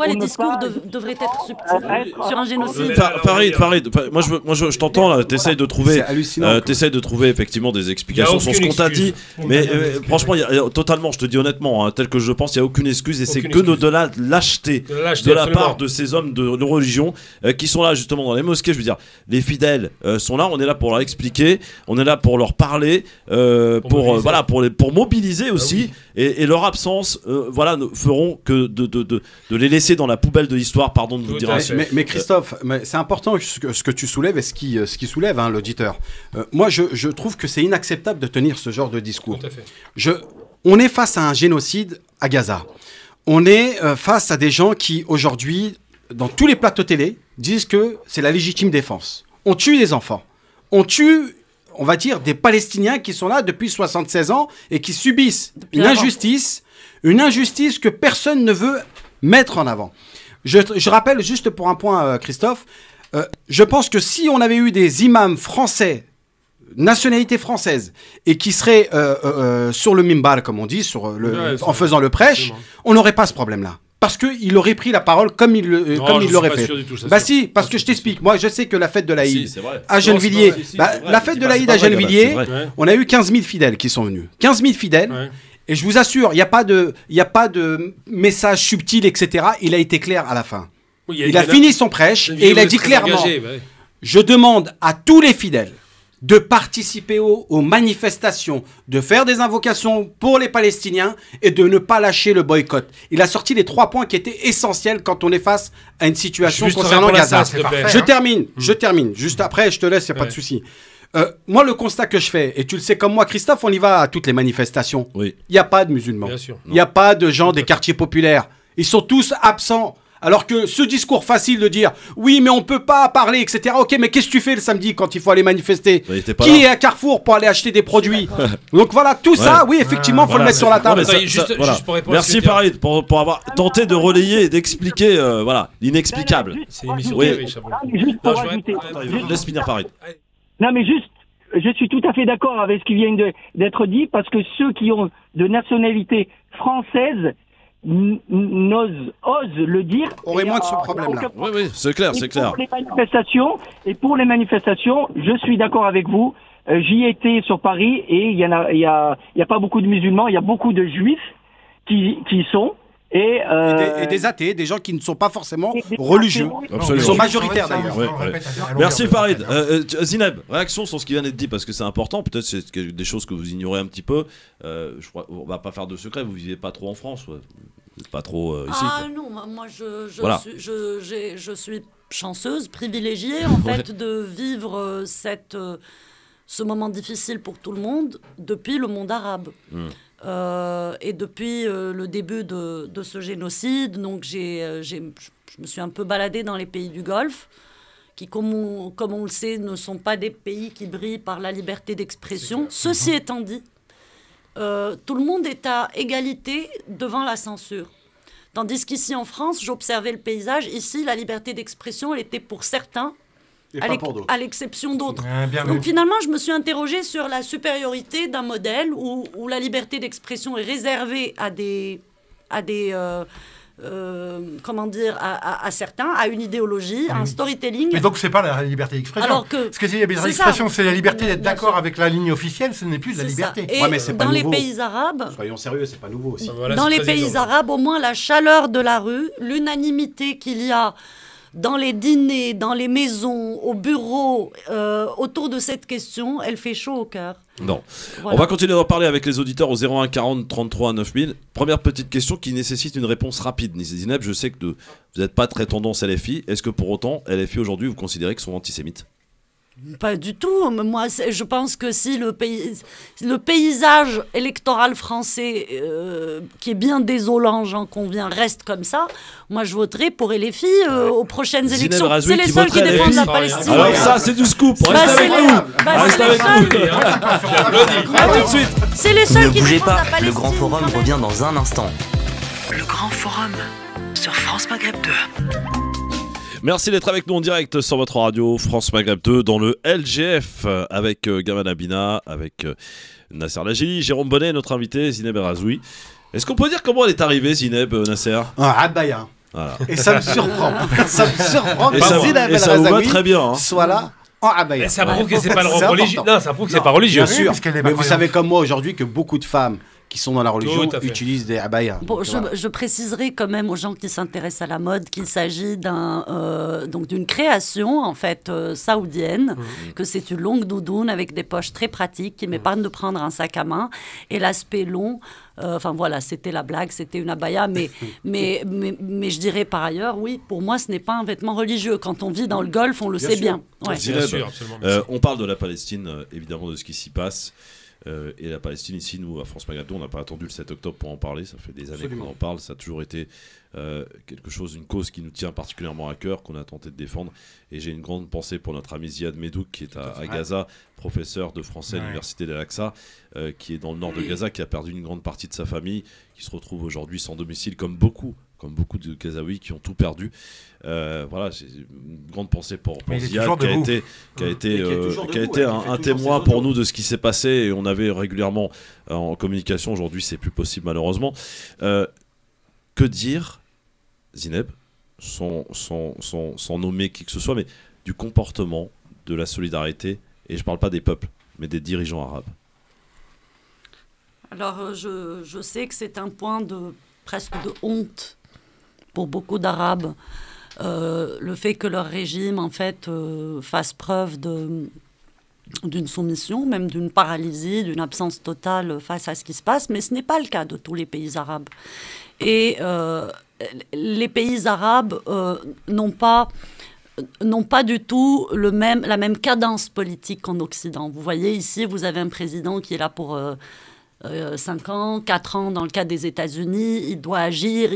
S3: les discours devraient être subtils sur un génocide?
S1: Farid, moi je t'entends là, t'essayes de trouver effectivement des explications sur ce qu'on t'a dit, mais franchement, totalement, je te dis honnêtement, tel que je pense, il n'y a aucune excuse, et c'est que de la lâcheté de la part de ces hommes de religion qui sont là justement dans les mosquées. Je veux dire, les fidèles sont là, on est là pour leur expliquer, on est là pour leur parler, pour mobiliser aussi. Et leur absence, ne feront que de les laisser dans la poubelle de l'histoire, pardon de vous dire ainsi.
S5: Mais Christophe, c'est important ce que tu soulèves et ce qui soulève l'auditeur. Moi, je trouve que c'est inacceptable de tenir ce genre de discours.
S2: Tout à fait.
S5: On est face à un génocide à Gaza. On est face à des gens qui, aujourd'hui, dans tous les plateaux télé, disent que c'est la légitime défense. On tue des enfants. On tue, on va dire, des Palestiniens qui sont là depuis 76 ans et qui subissent une injustice que personne ne veut mettre en avant. Je rappelle juste pour un point, Christophe, je pense que si on avait eu des imams français, nationalité française, et qui seraient sur le mimbar, comme on dit, en faisant le prêche, on n'aurait pas ce problème-là. Parce qu'il aurait pris la parole comme il l'aurait fait. Si, parce que je t'explique. Moi, je sais que la fête de l'Aïd à Gennevilliers, la fête de l'Aïd à Gennevilliers, on a eu 15 000 fidèles qui sont venus. 15 000 fidèles. Ouais. Et je vous assure, il n'y a pas de message subtil, etc. Il a été clair à la fin. Oui, il a fini son prêche et il a dit clairement, je demande à tous les fidèles de participer aux manifestations, de faire des invocations pour les Palestiniens et de ne pas lâcher le boycott. Il a sorti les 3 points qui étaient essentiels quand on est face à une situation concernant Gaza. Je termine. Juste après, je te laisse, il n'y a pas de souci. Moi, le constat que je fais, et tu le sais comme moi, Christophe, on y va à toutes les manifestations. Il n'y a pas de musulmans. Il n'y a pas de gens des quartiers populaires. Ils sont tous absents Alors que ce discours facile de dire oui, mais on peut pas parler, etc. Ok, mais qu'est-ce que tu fais le samedi quand il faut aller manifester? Qui est à Carrefour pour aller acheter des produits? Donc voilà, tout ça, oui, effectivement, il faut le mettre sur la table.
S2: Juste pour répondre.
S1: Merci Farid pour avoir tenté de relayer et d'expliquer l'inexplicable.
S2: C'est une émission
S6: riche.
S1: Laisse finir Farid.
S6: Non, mais juste, je suis tout à fait d'accord avec ce qui vient d'être dit, parce que ceux qui ont de nationalité française osent le dire.
S5: Aurait moins de ce problème-là.
S1: Oui, c'est clair, c'est clair.
S6: Pour les manifestations, je suis d'accord avec vous. J'y étais sur Paris et il y a pas beaucoup de musulmans, il y a beaucoup de juifs qui sont. Et
S5: des athées, des gens qui ne sont pas forcément religieux. Ils sont majoritaires d'ailleurs.
S1: Merci Farid. Zineb, réaction sur ce qui vient d'être dit, parce que c'est important. Peut-être c'est des choses que vous ignorez un petit peu. Je crois, on va pas faire de secret. Vous vivez pas trop en France, pas trop ici.
S3: Non, moi je suis chanceuse, privilégiée en fait de vivre ce moment difficile pour tout le monde depuis le monde arabe. Et depuis le début de ce génocide, donc je me suis un peu baladée dans les pays du Golfe, qui, comme on le sait, ne sont pas des pays qui brillent par la liberté d'expression. Ceci étant dit, tout le monde est à égalité devant la censure. Tandis qu'ici en France, j'observais le paysage. Ici, la liberté d'expression, elle était pour certains, à l'exception d'autres. Donc finalement, je me suis interrogée sur la supériorité d'un modèle où la liberté d'expression est réservée à certains, à une idéologie, à un storytelling.
S4: Mais donc c'est pas la liberté d'expression. Alors que ce que c'est la liberté d'expression, c'est la liberté d'être d'accord avec la ligne officielle, ce n'est plus de la liberté.
S3: Et mais dans les pays arabes,
S5: soyons sérieux, c'est pas nouveau aussi.
S3: Dans les pays arabes, au moins la chaleur de la rue, l'unanimité qu'il y a dans les dîners, dans les maisons, au bureau, autour de cette question, elle fait chaud au cœur.
S1: Non. Voilà. On va continuer d'en parler avec les auditeurs au 01 40 33 9000. Première petite question qui nécessite une réponse rapide. Zineb, je sais que vous n'êtes pas très tendance LFI. Est-ce que pour autant, LFI aujourd'hui, vous considérez qu'ils sont antisémites ?
S3: Pas du tout. Moi, je pense que si le paysage électoral français, qui est bien désolant, j'en conviens, reste comme ça, moi je voterai pour LFI aux prochaines élections. C'est les seuls qui défendent la Palestine.
S1: Alors ça, c'est du scoop. Reste avec nous. Reste avec nous. À tout de suite.
S3: C'est les seuls qui défendent la Palestine.
S7: Le Grand Forum revient dans un instant.
S8: Le Grand Forum sur France Maghreb 2.
S1: Merci d'être avec nous en direct sur votre radio France Maghreb 2 dans le LGF avec Gamal Abina, avec Nasser Lajili, Jérôme Bonnet, notre invité Zineb Erazoui. Est-ce qu'on peut dire comment elle est arrivée, Zineb, Nasser ?
S5: Abaya. Voilà. Et ça me surprend. Ça me surprend que
S1: Zineb Erazoui très bien,
S5: soit là en abaya.
S2: Ça prouve que c'est pas religieux. Non, ça prouve que c'est pas religieux.
S5: Bien sûr. Mais vous savez comme moi aujourd'hui que beaucoup de femmes qui sont dans la religion utilisent des abayas.
S3: Bon, je préciserai quand même aux gens qui s'intéressent à la mode qu'il s'agit d'une création en fait saoudienne, que c'est une longue doudoune avec des poches très pratiques qui m'épargne de prendre un sac à main et l'aspect long. Enfin voilà, c'était la blague, c'était une abaya, mais je dirais par ailleurs, oui, pour moi ce n'est pas un vêtement religieux. Quand on vit dans le Golfe, on le sait bien.
S1: Ouais. Bien sûr, absolument. On parle de la Palestine, évidemment de ce qui s'y passe. Et la Palestine, ici, nous, à France Maghreb 2, on n'a pas attendu le 7 octobre pour en parler. Ça fait des années qu'on en parle. Ça a toujours été quelque chose, une cause qui nous tient particulièrement à cœur, qu'on a tenté de défendre. Et j'ai une grande pensée pour notre ami Ziad Medouk, qui est à Gaza, professeur de français à l'université d'Al-Aqsa, qui est dans le nord de Gaza, qui a perdu une grande partie de sa famille, qui se retrouve aujourd'hui sans domicile, comme beaucoup de Gazaouis qui ont tout perdu. Voilà, j'ai une grande pensée pour Ziad, qui a été un témoin pour nous de ce qui s'est passé, et on avait régulièrement en communication. Aujourd'hui, c'est plus possible malheureusement. Que dire, Zineb, sans nommer qui que ce soit, mais du comportement, de la solidarité, et je parle pas des peuples, mais des dirigeants arabes.
S3: Alors, je sais que c'est un point presque de honte pour beaucoup d'Arabes, le fait que leur régime, en fait, fasse preuve d'une soumission, même d'une paralysie, d'une absence totale face à ce qui se passe, mais ce n'est pas le cas de tous les pays arabes. Et les pays arabes n'ont pas du tout la même cadence politique qu'en Occident. Vous voyez, ici, vous avez un président qui est là pour 5 ans, 4 ans dans le cas des États-Unis, il doit agir,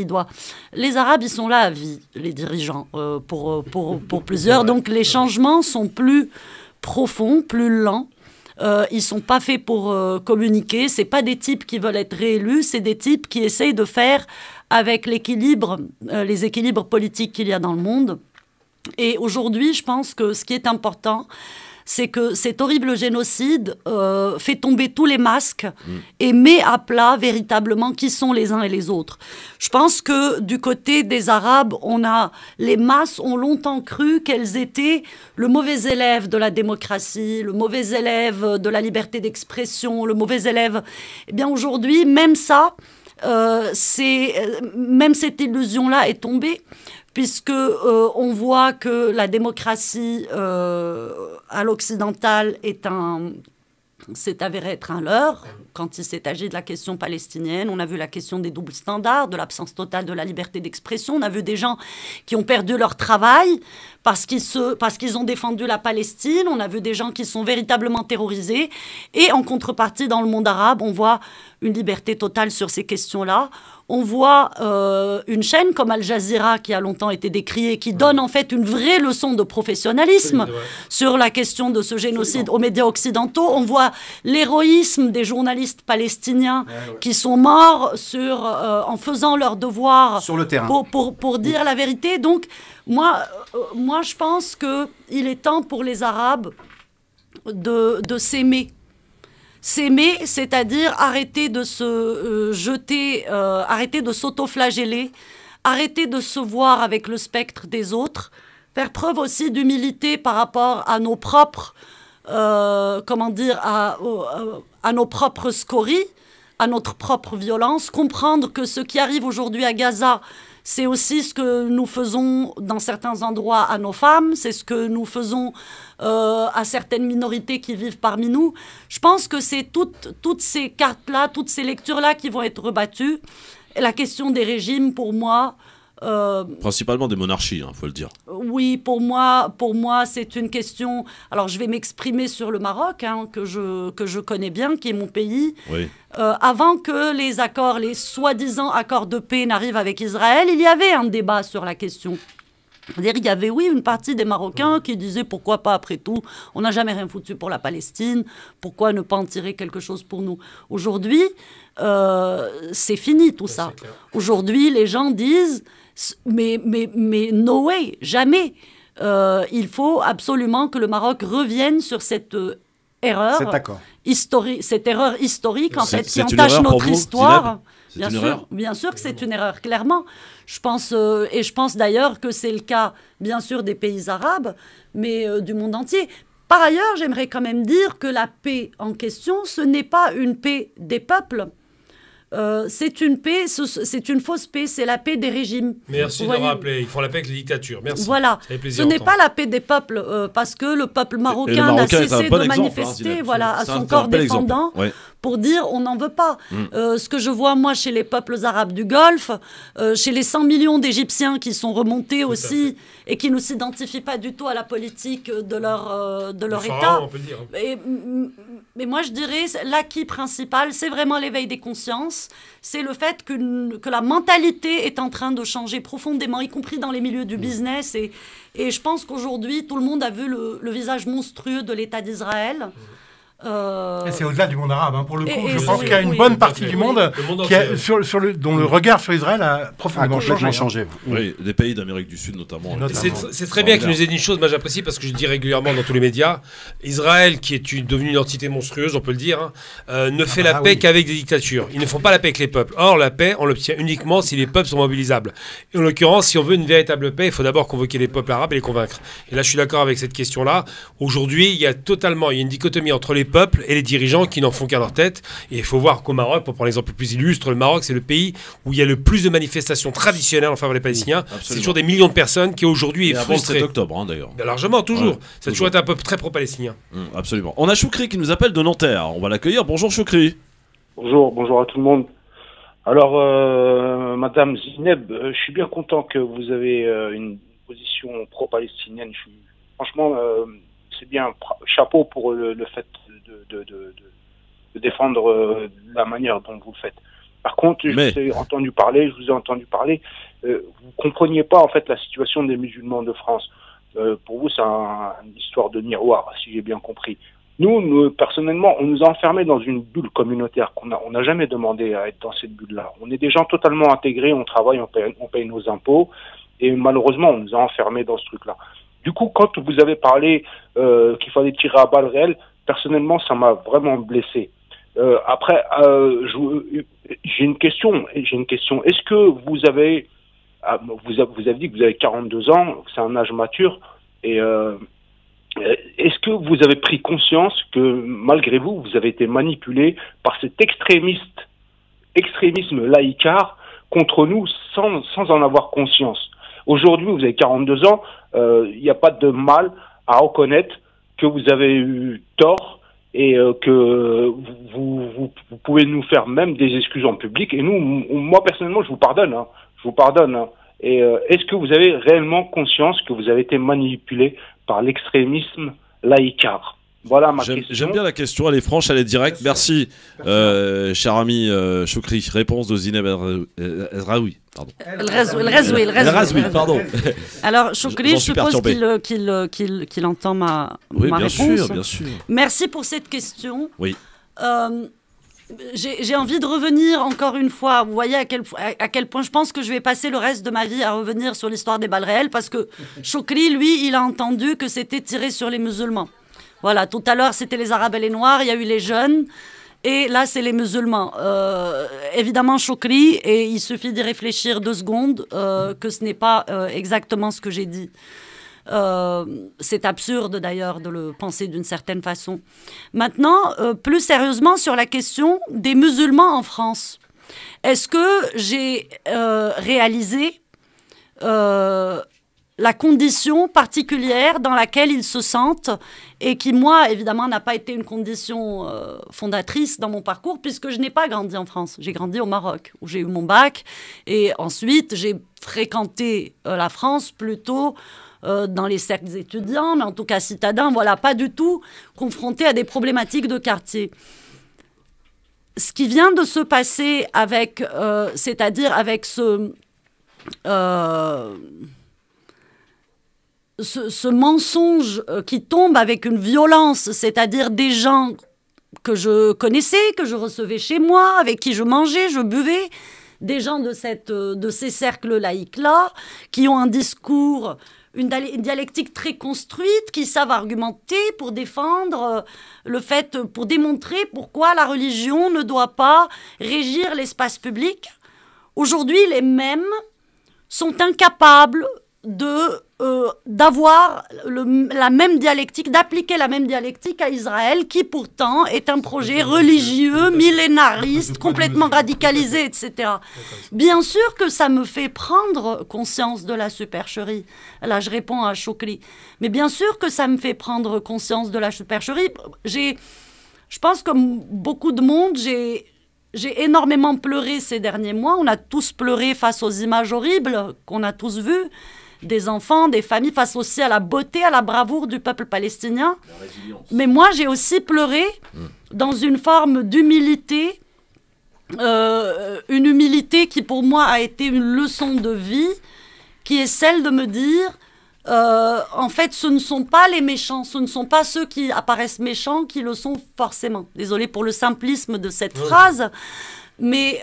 S3: Les Arabes, ils sont là à vie, les dirigeants, pour plusieurs. Donc les changements sont plus profonds, plus lents. Ils ne sont pas faits pour communiquer. Ce n'est pas des types qui veulent être réélus, c'est des types qui essayent de faire avec les équilibres politiques qu'il y a dans le monde. Et aujourd'hui, je pense que ce qui est important, c'est que cet horrible génocide fait tomber tous les masques et met à plat véritablement qui sont les uns et les autres. Je pense que du côté des Arabes, les masses ont longtemps cru qu'elles étaient le mauvais élève de la démocratie, le mauvais élève de la liberté d'expression, le mauvais élève. Eh bien aujourd'hui, même ça, même cette illusion-là est tombée, puisque on voit que la démocratie à l'occidental s'est avérée être un leurre quand il s'est agi de la question palestinienne. On a vu la question des doubles standards, de l'absence totale de la liberté d'expression. On a vu des gens qui ont perdu leur travail parce qu'ils ont défendu la Palestine. On a vu des gens qui sont véritablement terrorisés. Et en contrepartie, dans le monde arabe, on voit une liberté totale sur ces questions-là. On voit une chaîne comme Al Jazeera, qui a longtemps été décriée, qui donne en fait une vraie leçon de professionnalisme sur la question de ce génocide aux médias occidentaux. On voit l'héroïsme des journalistes palestiniens qui sont morts en faisant leur devoir
S5: sur le terrain
S3: pour dire la vérité. Donc, moi, je pense qu'il est temps pour les Arabes de s'aimer. S'aimer, c'est-à-dire arrêter de se jeter, arrêter de s'auto-flageller, arrêter de se voir avec le spectre des autres, faire preuve aussi d'humilité par rapport à nos propres, à nos propres scories, à notre propre violence, comprendre que ce qui arrive aujourd'hui à Gaza, c'est aussi ce que nous faisons dans certains endroits à nos femmes, c'est ce que nous faisons à certaines minorités qui vivent parmi nous. Je pense que c'est toutes ces cartes-là, toutes ces lectures-là qui vont être rebattues. Et la question des régimes, pour moi...
S1: Principalement des monarchies, faut le dire.
S3: Oui, pour moi, c'est une question... Alors, je vais m'exprimer sur le Maroc, que je connais bien, qui est mon pays.
S1: Oui.
S3: Avant que les soi-disant accords de paix n'arrivent avec Israël, il y avait un débat sur la question. C'est-à-dire, il y avait, une partie des Marocains qui disaient pourquoi pas après tout, on n'a jamais rien foutu pour la Palestine, pourquoi ne pas en tirer quelque chose pour nous. Aujourd'hui, c'est fini tout ça. Aujourd'hui, les gens disent mais no way, jamais. Il faut absolument que le Maroc revienne sur cette erreur historique en fait, qui entache notre histoire. Bien sûr que c'est une erreur, clairement. Je pense d'ailleurs que c'est le cas, bien sûr, des pays arabes, mais du monde entier. Par ailleurs, j'aimerais quand même dire que la paix en question, ce n'est pas une paix des peuples. C'est une paix, c'est une fausse paix, c'est la paix des régimes.
S2: Merci de le rappeler, ils font la paix avec les dictatures. Merci.
S3: Voilà, ce n'est pas la paix des peuples, parce que le peuple marocain n'a cessé de manifester à son corps défendant pour dire on n'en veut pas. Ce que je vois moi chez les peuples arabes du Golfe, chez les 100 millions d'Égyptiens qui sont remontés aussi et qui ne s'identifient pas du tout à la politique de leur État.
S2: On peut le dire.
S3: Mais moi je dirais l'acquis principal, c'est vraiment l'éveil des consciences. C'est le fait que la mentalité est en train de changer profondément, y compris dans les milieux du business. Et je pense qu'aujourd'hui, tout le monde a vu le visage monstrueux de l'État d'Israël.
S4: Et c'est au-delà du monde arabe, pour le coup. Je pense qu'il y a une bonne partie du monde dont le regard sur Israël a profondément changé.
S1: Oui, des pays d'Amérique du Sud notamment.
S2: C'est très bien qu'il nous ait dit une chose, moi j'apprécie parce que je le dis régulièrement dans tous les médias. Israël, qui est devenue une entité monstrueuse, on peut le dire, ne fait la paix qu'avec des dictatures. Ils ne font pas la paix avec les peuples. Or, la paix, on l'obtient uniquement si les peuples sont mobilisables. Et en l'occurrence, si on veut une véritable paix, il faut d'abord convoquer les peuples arabes et les convaincre. Et là, je suis d'accord avec cette question-là. Aujourd'hui, il y a une dichotomie entre les peuples et les dirigeants qui n'en font qu'à leur tête. Et il faut voir qu'au Maroc, pour prendre l'exemple le plus illustre, le Maroc, c'est le pays où il y a le plus de manifestations traditionnelles en faveur des Palestiniens. C'est toujours des millions de personnes qui aujourd'hui est frustrées.
S1: Avant le 7 octobre, d'ailleurs.
S2: Largement, toujours. Ça a toujours été un peuple très pro-palestinien.
S1: Absolument. On a Choukri qui nous appelle de Nanterre. On va l'accueillir. Bonjour Choukri.
S9: Bonjour à tout le monde. Alors, Madame Zineb, je suis bien content que vous avez une position pro-palestinienne. Franchement, c'est bien. Chapeau pour le fait défendre la manière dont vous le faites. Par contre, je vous ai entendu parler, vous compreniez pas en fait la situation des musulmans de France. Pour vous, c'est une histoire de miroir, si j'ai bien compris. Nous, personnellement, on nous a enfermés dans une bulle communautaire on n'a jamais demandé à être dans cette bulle-là. On est des gens totalement intégrés, on travaille, on paye nos impôts, et malheureusement, on nous a enfermés dans ce truc-là. Du coup, quand vous avez parlé qu'il fallait tirer à balles réelles, personnellement, ça m'a vraiment blessé. Après, j'ai une question. Est-ce que vous avez dit que vous avez 42 ans, c'est un âge mature, et est-ce que vous avez pris conscience que malgré vous avez été manipulé par cet extrémisme laïcard contre nous sans en avoir conscience? Aujourd'hui, vous avez 42 ans, il n'y a pas de mal à reconnaître que vous avez eu tort et que vous pouvez nous faire même des excuses en public. Et moi personnellement, je vous pardonne. Et est-ce que vous avez réellement conscience que vous avez été manipulé par l'extrémisme laïcard? Voilà ma question.
S1: J'aime bien la question, elle est franche, elle est directe. Merci, cher ami Choukri. Réponse de Zineb El-Razoui. Pardon. El-Razoui, pardon.
S3: Alors, Choukri, je suppose qu'il entend ma réponse.
S1: Bien sûr.
S3: Merci pour cette question.
S1: Oui.
S3: J'ai envie de revenir encore une fois. Vous voyez à quel point je pense que je vais passer le reste de ma vie à revenir sur l'histoire des balles réelles, parce que Choukri, lui, il a entendu que c'était tiré sur les musulmans. Voilà, tout à l'heure, c'était les Arabes et les Noirs, il y a eu les jeunes, et là, c'est les musulmans. Évidemment, Choukri, et il suffit d'y réfléchir 2 secondes, que ce n'est pas exactement ce que j'ai dit. C'est absurde, d'ailleurs, de le penser d'une certaine façon. Maintenant, plus sérieusement, sur la question des musulmans en France. Est-ce que j'ai réalisé la condition particulière dans laquelle ils se sentent et qui, moi, évidemment, n'a pas été une condition fondatrice dans mon parcours puisque je n'ai pas grandi en France. J'ai grandi au Maroc où j'ai eu mon bac et ensuite j'ai fréquenté la France plutôt dans les cercles étudiants, mais en tout cas citadins, voilà, pas du tout confronté à des problématiques de quartier. Ce qui vient de se passer avec, c'est-à-dire avec ce mensonge qui tombe avec une violence, c'est-à-dire des gens que je connaissais, que je recevais chez moi, avec qui je mangeais, je buvais, des gens de ces cercles laïcs-là, qui ont un discours, une dialectique très construite, qui savent argumenter pour défendre pour démontrer pourquoi la religion ne doit pas régir l'espace public. Aujourd'hui, les mêmes sont incapables d'avoir la même dialectique, d'appliquer la même dialectique à Israël, qui pourtant est un projet religieux, millénariste, complètement radicalisé, etc. Bien sûr que ça me fait prendre conscience de la supercherie. Là, je réponds à Choukri. Mais bien sûr que ça me fait prendre conscience de la supercherie. Je pense que beaucoup de monde, j'ai énormément pleuré ces derniers mois. On a tous pleuré face aux images horribles qu'on a tous vues. Des enfants, des familles, face aussi à la beauté, à la bravoure du peuple palestinien. Mais moi, j'ai aussi pleuré dans une forme d'humilité, une humilité qui pour moi a été une leçon de vie, qui est celle de me dire, en fait, ce ne sont pas les méchants, ce ne sont pas ceux qui apparaissent méchants qui le sont forcément. Désolée pour le simplisme de cette phrase, mais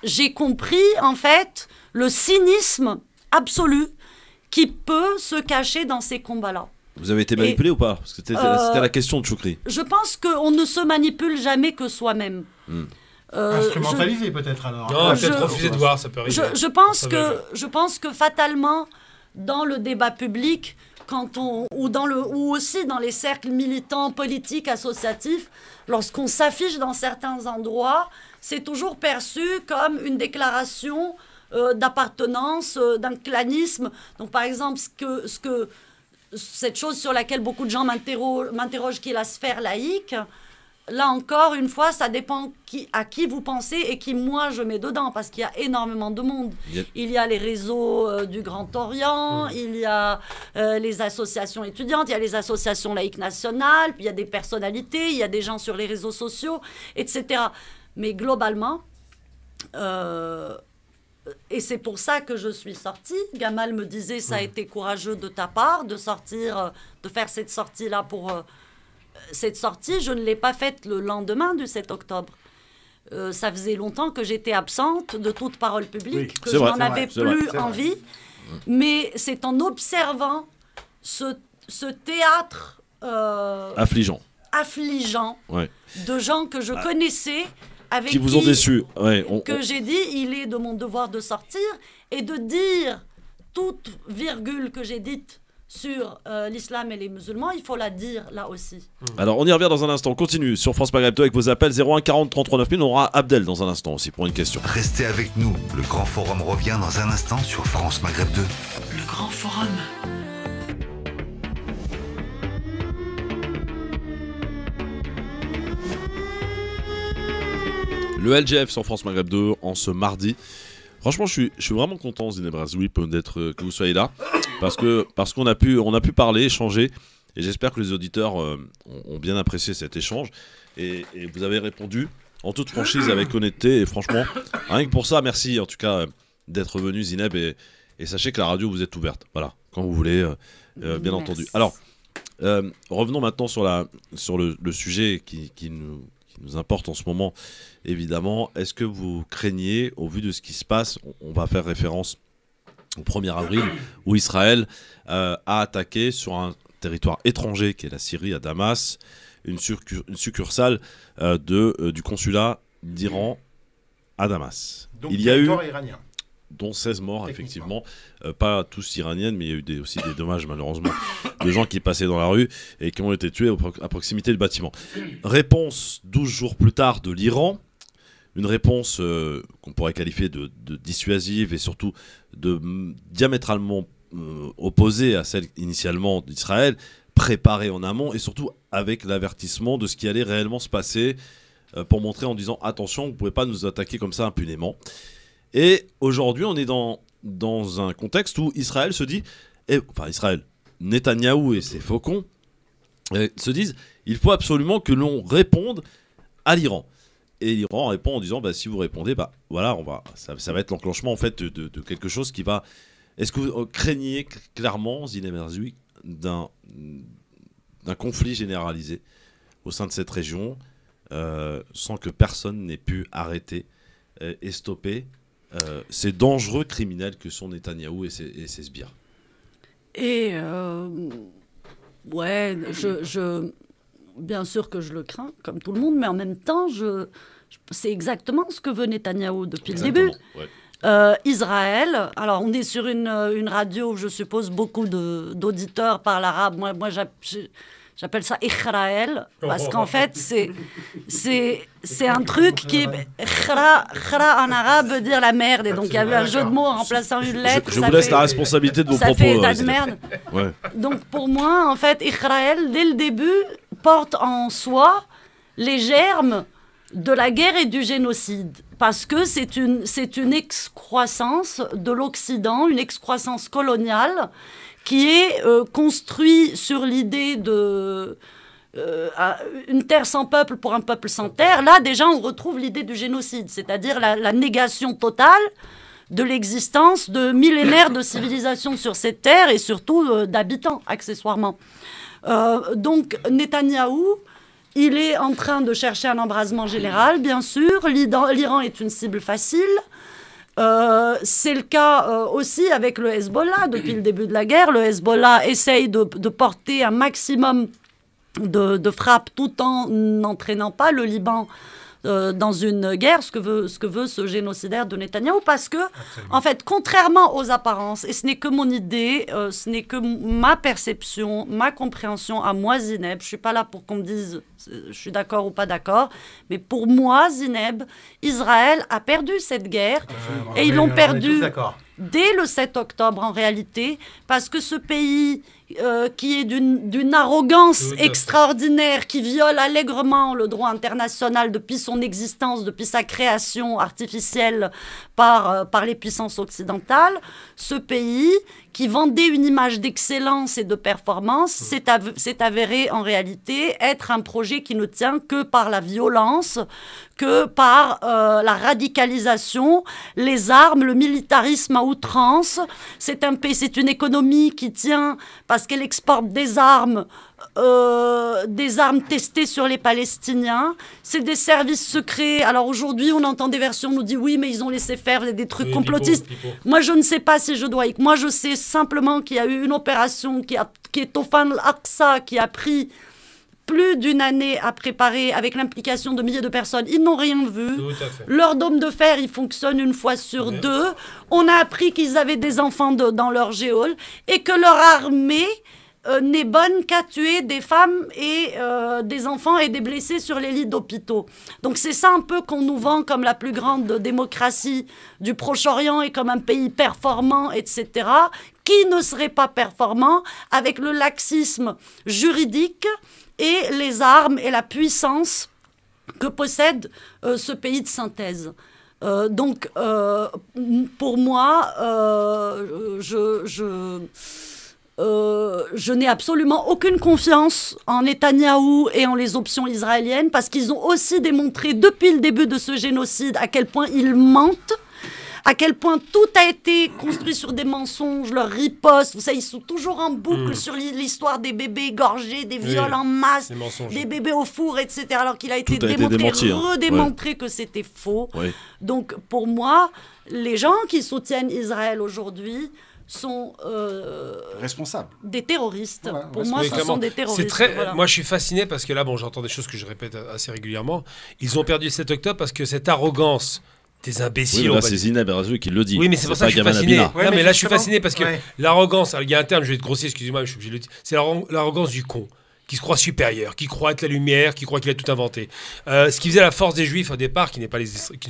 S3: j'ai compris, en fait, le cynisme absolu qui peut se cacher dans ces combats-là.
S1: Vous avez été manipulé ou pas? Parce que c'était la question de Choukri.
S3: Je pense qu'on ne se manipule jamais que soi-même.
S4: Instrumentalisé peut-être alors.
S2: Non, peut-être refuser de voir, ça peut arriver.
S3: Je pense que fatalement, dans le débat public, ou aussi dans les cercles militants, politiques, associatifs, lorsqu'on s'affiche dans certains endroits, c'est toujours perçu comme une déclaration d'appartenance, d'un clanisme. Donc, par exemple, cette chose sur laquelle beaucoup de gens m'interrogent, qui est la sphère laïque, là encore, une fois, ça dépend à qui vous pensez et qui, moi, je mets dedans, parce qu'il y a énormément de monde. Il y a les réseaux du Grand Orient, il y a les associations étudiantes, il y a les associations laïques nationales, puis il y a des personnalités, il y a des gens sur les réseaux sociaux, etc. Mais globalement, et c'est pour ça que je suis sortie. Gamal me disait, ça a été courageux de ta part de sortir, de faire cette sortie-là pour... cette sortie, je ne l'ai pas faite le lendemain du 7 octobre. Ça faisait longtemps que j'étais absente de toute parole publique, que je n'en avais plus envie. Mais c'est en observant ce théâtre...
S1: affligeant
S3: de gens que je connaissais... Avec
S1: qui vous ont déçu.
S3: Que j'ai dit, il est de mon devoir de sortir et de dire toute virgule que j'ai dite sur l'islam et les musulmans, il faut la dire là aussi.
S1: Alors on y revient dans un instant, on continue sur France Maghreb 2 avec vos appels 01 40 33 9000, on aura Abdel dans un instant aussi pour une question.
S10: Restez avec nous, le Grand Forum revient dans un instant sur France Maghreb 2.
S8: Le Grand Forum.
S1: Le LGF sur France Maghreb 2 en ce mardi. Franchement, je suis vraiment content, Zineb Razoui, que vous soyez là, parce qu'on a pu parler, échanger, et j'espère que les auditeurs ont bien apprécié cet échange, et vous avez répondu en toute franchise, avec honnêteté, et franchement, rien que pour ça, merci en tout cas d'être venu, Zineb, et sachez que la radio vous est ouverte, voilà, quand vous voulez, bien entendu. Alors, revenons maintenant sur le sujet qui nous importe en ce moment, évidemment. Est-ce que vous craignez, au vu de ce qui se passe, on va faire référence au 1er avril, où Israël a attaqué sur un territoire étranger, qui est la Syrie, à Damas, une succursale du consulat d'Iran à Damas.
S4: Donc, il y a eu iranien.
S1: Dont 16 morts, effectivement. Pas tous iraniennes, mais il y a eu aussi des dommages, malheureusement, de gens qui passaient dans la rue et qui ont été tués à proximité du bâtiment. Réponse 12 jours plus tard de l'Iran. Une réponse qu'on pourrait qualifier de dissuasive et surtout de diamétralement opposée à celle initialement d'Israël, préparée en amont et surtout avec l'avertissement de ce qui allait réellement se passer pour montrer en disant « Attention, vous ne pouvez pas nous attaquer comme ça impunément ». Et aujourd'hui, on est dans un contexte où Israël se dit, Netanyahou et ses faucons se disent, il faut absolument que l'on réponde à l'Iran. Et l'Iran répond en disant, si vous répondez, voilà, ça va être l'enclenchement en fait de quelque chose qui va. Est-ce que vous craignez clairement, Zineb Razoui, d'un conflit généralisé au sein de cette région, sans que personne n'ait pu arrêter et stopper ces dangereux criminels que sont Netanyahou et ses sbires?
S3: Bien sûr que je le crains, comme tout le monde, mais en même temps, c'est exactement ce que veut Netanyahou depuis le début. Ouais. Israël, alors on est sur une radio où je suppose beaucoup d'auditeurs parlent arabe. Moi j'appelle ça Israël, parce qu'en fait, c'est un truc qui est... Khra en arabe veut dire la merde, et donc il y a eu un jeu de mots en remplaçant une lettre.
S1: Je vous laisse la responsabilité de vos propos.
S3: Ça fait état de merde. Ouais. Donc pour moi, en fait, Israël, dès le début, porte en soi les germes de la guerre et du génocide. Parce que c'est une excroissance de l'Occident, une excroissance coloniale, qui est construit sur l'idée de une terre sans peuple pour un peuple sans terre. Là, déjà, on retrouve l'idée du génocide, c'est-à-dire la négation totale de l'existence de millénaires de civilisation sur cette terre et surtout d'habitants, accessoirement. Donc, Netanyahou, il est en train de chercher un embrasement général, bien sûr. L'Iran est une cible facile. C'est le cas aussi avec le Hezbollah. Depuis le début de la guerre, le Hezbollah essaye de porter un maximum de frappes tout en n'entraînant pas le Liban dans une guerre, ce que veut ce génocidaire de Netanyahou, parce que, en fait, contrairement aux apparences, et ce n'est que mon idée, ce n'est que ma perception, ma compréhension à moi, Zineb, je ne suis pas là pour qu'on me dise je suis d'accord ou pas d'accord, mais pour moi, Zineb, Israël a perdu cette guerre, et ils l'ont perdu dès le 7 octobre, en réalité, parce que ce pays qui est d'une arrogance extraordinaire, qui viole allègrement le droit international depuis son existence, depuis sa création artificielle par les puissances occidentales, ce pays qui vendait une image d'excellence et de performance s'est avéré en réalité être un projet qui ne tient que par la violence, que par la radicalisation, les armes, le militarisme à outrance. C'est une économie qui tient parce qu'elle exporte des armes testées sur les Palestiniens. C'est des services secrets. Alors aujourd'hui, on entend des versions, on nous dit oui, mais ils ont laissé faire des trucs complotistes. Moi, je ne sais pas si je dois... Moi, je sais simplement qu'il y a eu une opération qui est Tofan al-Aqsa, qui a pris plus d'une année à préparer avec l'implication de milliers de personnes. Ils n'ont rien vu. Leur dôme de fer, il fonctionne une fois sur deux. On a appris qu'ils avaient des enfants dans leur géole et que leur armée n'est bonne qu'à tuer des femmes et des enfants et des blessés sur les lits d'hôpitaux. Donc c'est ça un peu qu'on nous vend comme la plus grande démocratie du Proche-Orient et comme un pays performant, etc., qui ne serait pas performant avec le laxisme juridique et les armes et la puissance que possède ce pays de synthèse. Donc, pour moi, je n'ai absolument aucune confiance en Netanyahou et en les options israéliennes parce qu'ils ont aussi démontré depuis le début de ce génocide à quel point ils mentent, à quel point tout a été construit sur des mensonges, leur riposte. Vous savez, ils sont toujours en boucle sur l'histoire des bébés égorgés, des viols en masse, des bébés au four, etc. Alors qu'il a été redémontré que c'était faux. Donc, pour moi, les gens qui soutiennent Israël aujourd'hui sont
S5: responsables,
S3: des terroristes. Pour moi, ce sont des terroristes.
S2: Moi, je suis fasciné parce que là, j'entends des choses que je répète assez régulièrement. Ils ont perdu le 7 octobre parce que cette arrogance des imbéciles.
S1: Oui, là, c'est Zineb Errazoui qui le dit.
S2: Oui, mais c'est pour ça que je suis fasciné. Non, mais là, je suis fasciné parce que l'arrogance, il y a un terme, je vais être grossier, excusez-moi, mais je suis obligé de le dire. C'est l'arrogance du con, qui se croit supérieur, qui croit être la lumière, qui croit qu'il a tout inventé. Ce qui faisait la force des Juifs au départ, qui ne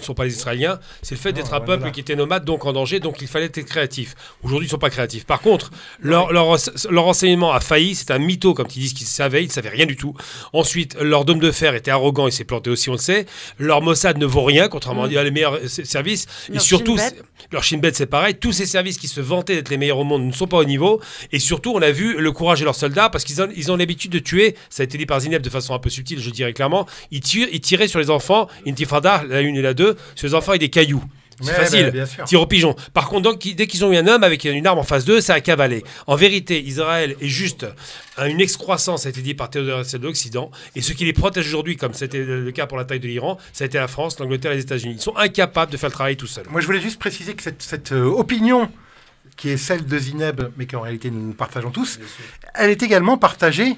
S2: sont pas les Israéliens, c'est le fait d'être un peuple qui était nomade, donc en danger, donc il fallait être créatif. Aujourd'hui, ils ne sont pas créatifs. Par contre, leur enseignement a failli, c'est un mytho, comme ils disent qu'ils savaient, ils ne savaient rien du tout. Ensuite, leur dôme de fer était arrogant, il s'est planté aussi, on le sait. Leur Mossad ne vaut rien, contrairement à les meilleurs services. Et surtout, leur Shin Bet, c'est pareil. Tous ces services qui se vantaient d'être les meilleurs au monde ne sont pas au niveau. Et surtout, on a vu le courage de leurs soldats, parce qu'ils ont l'habitude de tuer, ça a été dit par Zineb de façon un peu subtile, je dirais clairement, ils tiraient sur les enfants, Intifada, la 1 et la 2, sur les enfants avec des cailloux. C'est facile, tir au pigeon. Par contre, donc, dès qu'ils ont eu un homme avec une arme en face d'eux, ça a cavalé. En vérité, Israël est juste une excroissance, ça a été dit par Théodore Herzl de l'Occident, et ce qui les protège aujourd'hui, comme c'était le cas pour la taille de l'Iran, ça a été la France, l'Angleterre et les États-Unis. Ils sont incapables de faire le travail tout seuls.
S4: Moi, je voulais juste préciser que cette opinion qui est celle de Zineb, mais qu'en réalité nous partageons tous, elle est également partagée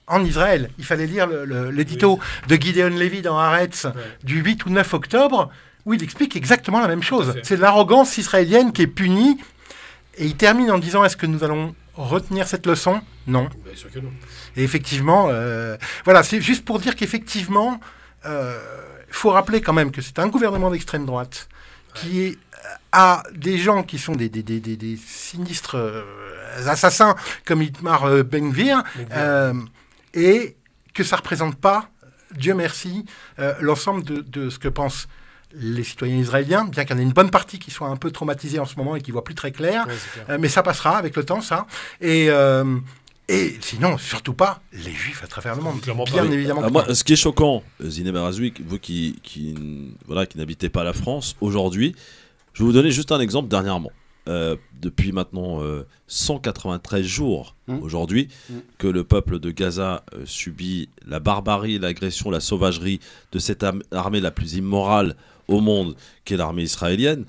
S4: en Israël. Il fallait lire l'édito de Gideon Levy dans Haaretz du 8 ou 9 octobre, où il explique exactement la même chose. C'est l'arrogance israélienne qui est punie, et il termine en disant: est-ce que nous allons retenir cette leçon ? Non.
S2: Bien sûr que non.
S4: Et effectivement, voilà, c'est juste pour dire qu'effectivement, faut rappeler quand même que c'est un gouvernement d'extrême droite qui a des gens qui sont des sinistres assassins comme Itamar Ben-Gvir, et que ça ne représente pas, Dieu merci, l'ensemble de ce que pensent les citoyens israéliens, bien qu'il y en ait une bonne partie qui soit un peu traumatisée en ce moment et qui ne voit plus très clair, mais ça passera avec le temps, ça. Et sinon, surtout pas les Juifs à travers le monde, bien évidemment.
S1: Moi, ce qui est choquant, Zineb Errazoui, vous qui n'habitez pas la France, aujourd'hui, je vais vous donner juste un exemple dernièrement. Depuis maintenant 193 jours aujourd'hui que le peuple de Gaza subit la barbarie, l'agression, la sauvagerie de cette armée la plus immorale au monde qu'est l'armée israélienne.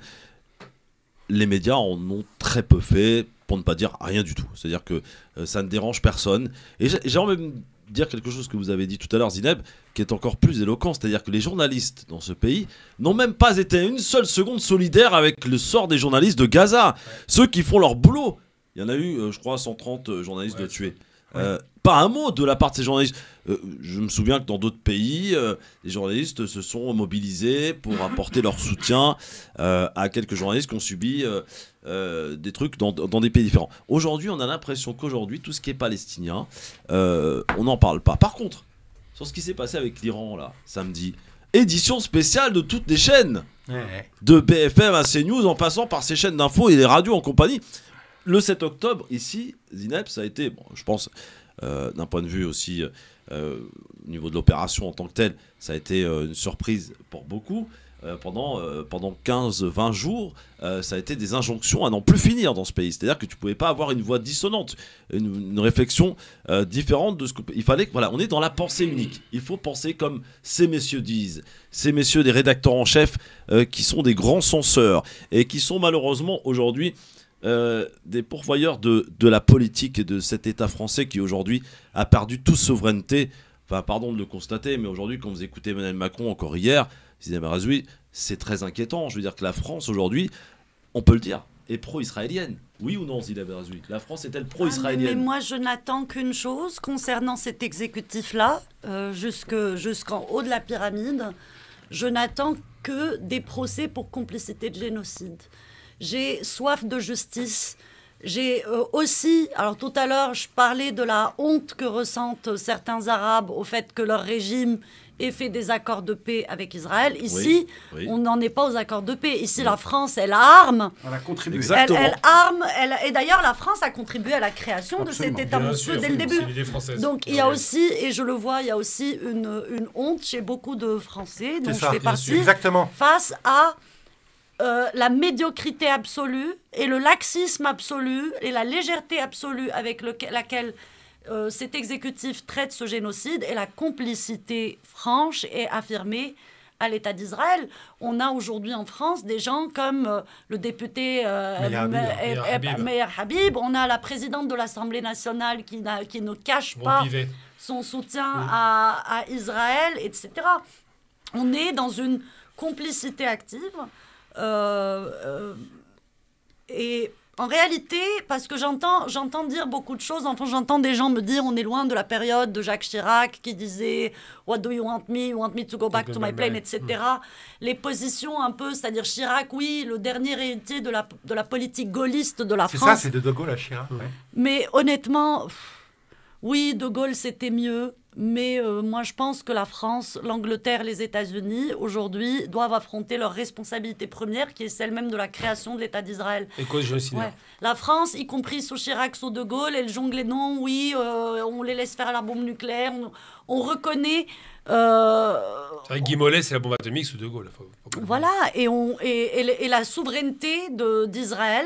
S1: Les médias en ont très peu fait, pour ne pas dire rien du tout. C'est-à-dire que ça ne dérange personne. Et j'aimerais même dire quelque chose que vous avez dit tout à l'heure, Zineb, qui est encore plus éloquent, c'est-à-dire que les journalistes dans ce pays n'ont même pas été une seule seconde solidaires avec le sort des journalistes de Gaza, ceux qui font leur boulot. Il y en a eu, je crois, 130 journalistes de tués. Pas un mot de la part de ces journalistes. Je me souviens que dans d'autres pays, les journalistes se sont mobilisés pour apporter leur soutien à quelques journalistes qui ont subi des trucs dans des pays différents. Aujourd'hui, on a l'impression qu'aujourd'hui, tout ce qui est palestinien, on n'en parle pas. Par contre, sur ce qui s'est passé avec l'Iran, là, samedi, édition spéciale de toutes les chaînes, de BFM à CNews, en passant par ces chaînes d'infos et les radios en compagnie. Le 7 octobre, ici, Zineb, ça a été, bon, je pense, d'un point de vue aussi, au niveau de l'opération en tant que telle, ça a été une surprise pour beaucoup. Pendant 15-20 jours, ça a été des injonctions à n'en plus finir dans ce pays. C'est-à-dire que tu ne pouvais pas avoir une voix dissonante, une réflexion différente de ce que... Il fallait que, voilà, on est dans la pensée unique. Il faut penser comme ces messieurs disent. Ces messieurs des rédacteurs en chef qui sont des grands censeurs et qui sont malheureusement aujourd'hui des pourvoyeurs de la politique et de cet État français qui aujourd'hui a perdu toute souveraineté. Enfin, pardon de le constater, mais aujourd'hui, quand vous écoutez Emmanuel Macron encore hier, Zineb Errazoui, c'est très inquiétant. Je veux dire que la France aujourd'hui, on peut le dire, est pro-israélienne. Oui ou non, Zineb Errazoui? La France est-elle pro-israélienne?
S3: Mais moi, je n'attends qu'une chose concernant cet exécutif-là, jusqu'en haut de la pyramide. Je n'attends que des procès pour complicité de génocide. J'ai soif de justice. J'ai aussi, alors tout à l'heure, je parlais de la honte que ressentent certains Arabes au fait que leur régime ait fait des accords de paix avec Israël. Ici, on n'en est pas aux accords de paix. Ici, la France, elle arme.
S5: Elle a contribué.
S3: Exactement. Elle arme. Et d'ailleurs, la France a contribué à la création de cet État monstrueux dès le début. Donc, il y a aussi, et je le vois, il y a aussi une honte chez beaucoup de Français, dont je fais partie, face à la médiocrité absolue et le laxisme absolu et la légèreté absolue avec laquelle cet exécutif traite ce génocide et la complicité franche et affirmée à l'État d'Israël. On a aujourd'hui en France des gens comme le député Meir Habib, on a la présidente de l'Assemblée nationale qui ne cache pas son soutien à Israël, etc. On est dans une complicité active. Et en réalité, parce que j'entends dire beaucoup de choses, enfin j'entends des gens me dire on est loin de la période de Jacques Chirac qui disait What do you want me? You want me to go back to my plane, etc. Les positions un peu, c'est-à-dire Chirac, oui, le dernier héritier de la politique gaulliste de la France.
S4: C'est ça, c'est de Gaulle à Chirac. Ouais.
S3: Mais honnêtement, oui, de Gaulle c'était mieux. Mais moi, je pense que la France, l'Angleterre, les États-Unis, aujourd'hui, doivent affronter leur responsabilité première, qui est celle même de la création de l'État d'Israël.
S2: Et quoi,
S3: La France, y compris sous Chirac, sous De Gaulle, elle jongle les noms, oui, on les laisse faire la bombe nucléaire, on reconnaît...
S2: Guy Mollet, c'est la bombe atomique sous De Gaulle.
S3: Voilà, et la souveraineté d'Israël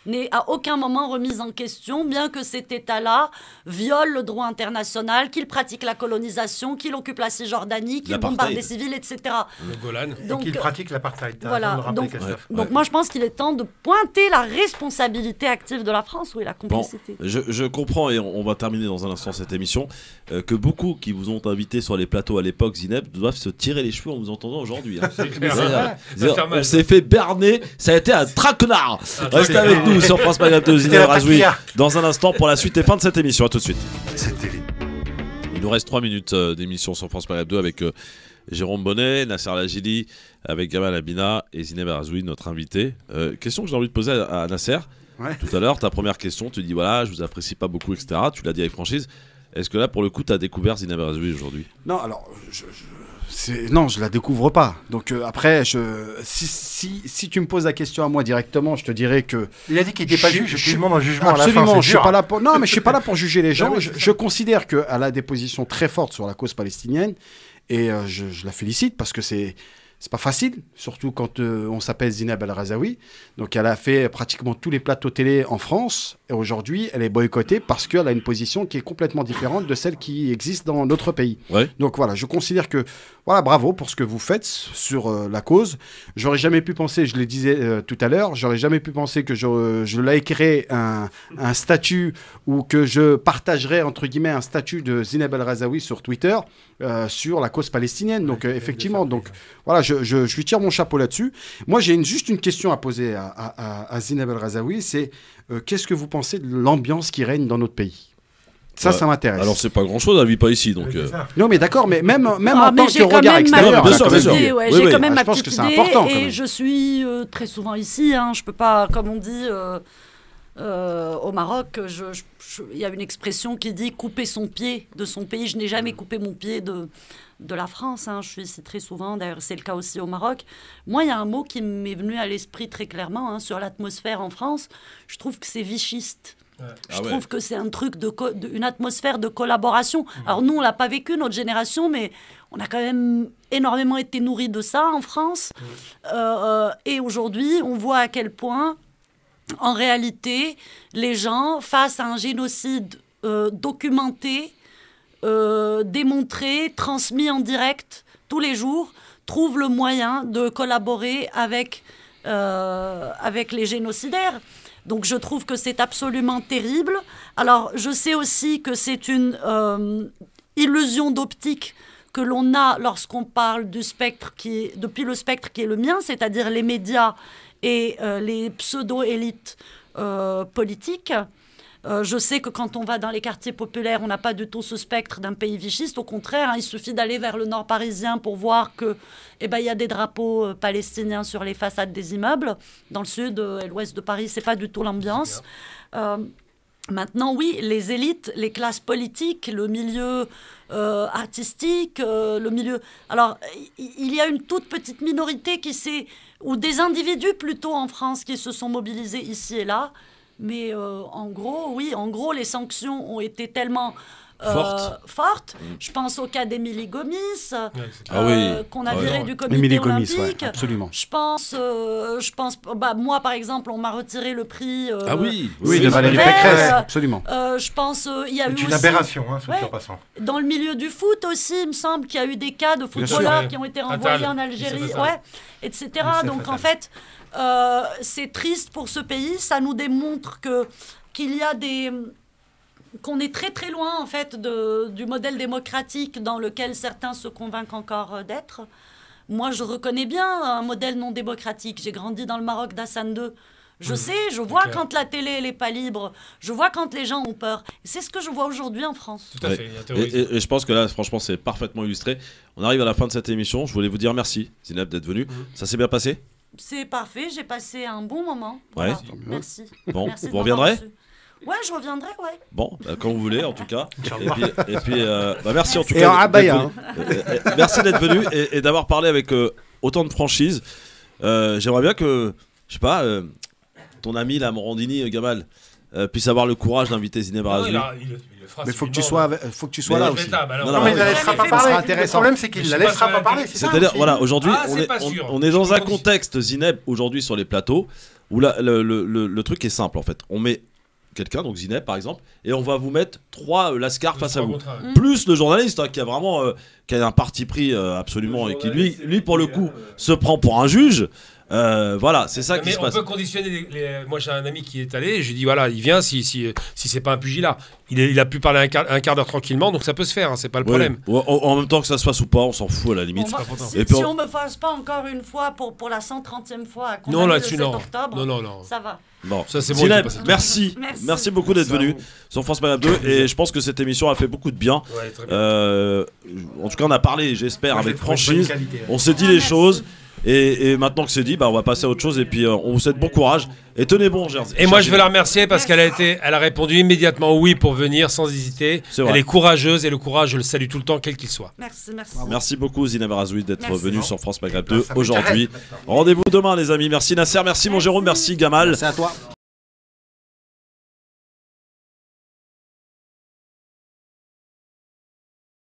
S3: n'est à aucun moment remise en question, bien que cet État-là viole le droit international, qu'il pratique la colonisation, qu'il occupe la Cisjordanie, qu'il bombarde des civils, etc.
S2: Le Golan.
S4: Donc qu'il pratique l'apartheid.
S3: Voilà. Donc moi, je pense qu'il est temps de pointer la responsabilité active de la France, oui, la complicité.
S1: Bon, je comprends, et on va terminer dans un instant cette émission, que beaucoup qui vous ont invité sur les plateaux à l'époque, Zineb, doivent se tirer les cheveux en vous entendant aujourd'hui. Hein. On s'est fait berner, ça a été un traquenard. Restez avec nous sur France Maghreb de Zineb Errazoui dans un instant pour la suite et fin de cette émission. À tout de suite. Il nous reste 3 minutes d'émission sur France Maghreb 2 avec Jérôme Bonnet, Nasser Lajili, avec Gamal Abina et Zineb Errazoui, notre invité. Question que j'ai envie de poser à Nasser. Ouais. Tout à l'heure, ta première question, tu dis voilà, je vous apprécie pas beaucoup, etc. Tu l'as dit avec franchise. Est-ce que là, pour le coup, tu as découvert Zineb Errazoui aujourd'hui?
S5: Non, alors, non, je la découvre pas. Donc après, si tu me poses la question à moi directement, je te dirais que...
S4: Il a dit qu'il n'était pas juge, je demande un jugement
S5: absolument,
S4: à la fin.
S5: Je suis pas là pour... Non, mais je suis pas là pour juger les gens. Je considère qu'elle a des positions très fortes sur la cause palestinienne et je la félicite parce que c'est pas facile, surtout quand on s'appelle Zineb Errazoui. Donc elle a fait pratiquement tous les plateaux télé en France et aujourd'hui elle est boycottée parce qu'elle a une position qui est complètement différente de celle qui existe dans notre pays. Ouais. Donc voilà, je considère que voilà, bravo pour ce que vous faites sur la cause. J'aurais jamais pu penser, je le disais tout à l'heure, j'aurais jamais pu penser que je likerais un statut ou que je partagerais entre guillemets un statut de Zineb Errazoui sur Twitter sur la cause palestinienne. Donc effectivement, donc voilà, je lui tire mon chapeau là-dessus. Moi, j'ai juste une question à poser à Zineb Errazoui, c'est qu'est-ce que vous pensez de l'ambiance qui règne dans notre pays? Ça m'intéresse.
S1: Alors c'est pas grand-chose, elle vit pas ici, donc.
S5: Non, mais d'accord, mais même en tant que regard extérieur,
S3: j'ai quand même ma petite idée et je suis très souvent ici. Je peux pas, comme on dit au Maroc, il y a une expression qui dit couper son pied de son pays. Je n'ai jamais coupé mon pied de la France. Je suis ici très souvent. D'ailleurs, c'est le cas aussi au Maroc. Moi, il y a un mot qui m'est venu à l'esprit très clairement sur l'atmosphère en France. Je trouve que c'est vichiste. Je trouve que c'est un truc une atmosphère de collaboration. Alors nous, on l'a pas vécu, notre génération, mais on a quand même énormément été nourris de ça en France. Et aujourd'hui, on voit à quel point, en réalité, les gens, face à un génocide documenté, démontré, transmis en direct tous les jours, trouvent le moyen de collaborer avec les génocidaires. Donc je trouve que c'est absolument terrible. Alors je sais aussi que c'est une illusion d'optique que l'on a lorsqu'on parle du spectre depuis le spectre qui est le mien, c'est-à-dire les médias et les pseudo-élites politiques. Je sais que quand on va dans les quartiers populaires, on n'a pas du tout ce spectre d'un pays vichiste. Au contraire, il suffit d'aller vers le nord parisien pour voir que, y a des drapeaux palestiniens sur les façades des immeubles. Dans le sud et l'ouest de Paris, c'est pas du tout l'ambiance. Maintenant, oui, les élites, les classes politiques, le milieu artistique, le milieu... Alors, il y a une toute petite minorité ou des individus plutôt en France qui se sont mobilisés ici et là. Mais en gros, les sanctions ont été tellement fortes. Je pense au cas d'Émilie Gomis, qu'on a viré du comité olympique.
S5: Ouais, absolument.
S3: Je pense, moi par exemple, on m'a retiré le prix.
S5: De Valérie Pécresse, absolument.
S3: Je pense, il y a eu
S4: une aberration, sur passant.
S3: Dans le milieu du foot aussi, il me semble qu'il y a eu des cas de footballeurs qui ont été renvoyés en Algérie, etc. Donc en fait. C'est triste pour ce pays, ça nous démontre qu'on est très très loin en fait du modèle démocratique dans lequel certains se convainquent encore d'être. Moi, je reconnais bien un modèle non démocratique. J'ai grandi dans le Maroc d'Hassan II. Je vois quand la télé n'est pas libre, je vois quand les gens ont peur. C'est ce que je vois aujourd'hui en France.
S1: Tout à fait. Et je pense que là, franchement, c'est parfaitement illustré. On arrive à la fin de cette émission. Je voulais vous dire merci, Zineb, d'être venue. Ça s'est bien passé ?
S3: C'est parfait, j'ai passé un bon moment.
S1: Ouais.
S3: Voilà. Merci.
S1: Bon,
S3: merci
S1: vous reviendrez ?
S3: Ouais, je reviendrai, ouais.
S1: Bon, quand vous voulez, en tout cas. Et puis merci en tout
S5: cas.
S1: Et
S5: en abaya.
S1: Merci d'être venu et d'avoir parlé avec autant de franchise. J'aimerais bien que, je sais pas, ton ami, là, Morandini, Gamal, puisse avoir le courage d'inviter Zineb Arazoui.
S5: Mais il faut que tu sois là aussi.
S4: Non, mais il la laissera pas parler. Le problème, c'est qu'il la laissera pas parler.
S1: C'est-à-dire, voilà, aujourd'hui, on est dans un contexte, Zineb, aujourd'hui sur les plateaux, où là, le truc est simple, en fait. On met quelqu'un, donc Zineb par exemple, et on va vous mettre 3 lascars face à vous. Plus le journaliste, qui a vraiment qui a un parti pris absolument, et qui lui, pour le coup, se prend pour un juge. Voilà, c'est ça qui se passe.
S2: On peut conditionner moi j'ai un ami qui est allé, je lui dis voilà, il vient si c'est pas un pugilat. Il a pu parler un quart d'heure tranquillement, donc ça peut se faire, c'est pas le problème.
S1: En même temps que ça se fasse ou pas, on s'en fout à la limite.
S3: Si on me fasse pas encore une fois pour la 130e fois à condamner le 7 octobre,
S2: non.
S3: Ça va.
S1: Bon,
S2: ça c'est bon.
S1: Zineb, merci beaucoup d'être venu sur France Maghreb 2 et je pense que cette émission a fait beaucoup de bien. En tout cas, on a parlé, j'espère, avec franchise. On s'est dit les choses. Et maintenant que c'est dit, on va passer à autre chose et puis on vous souhaite bon courage et tenez bon, Jersey.
S2: Et moi je veux la remercier parce qu'elle a répondu immédiatement oui pour venir sans hésiter. Elle est courageuse et le courage je le salue tout le temps quel qu'il soit.
S1: Merci beaucoup Zineb Arazoui d'être venu sur France Maghreb 2 aujourd'hui. Rendez-vous demain les amis. Merci Nasser, merci mon Jérôme, merci Gamal.
S5: Merci à toi.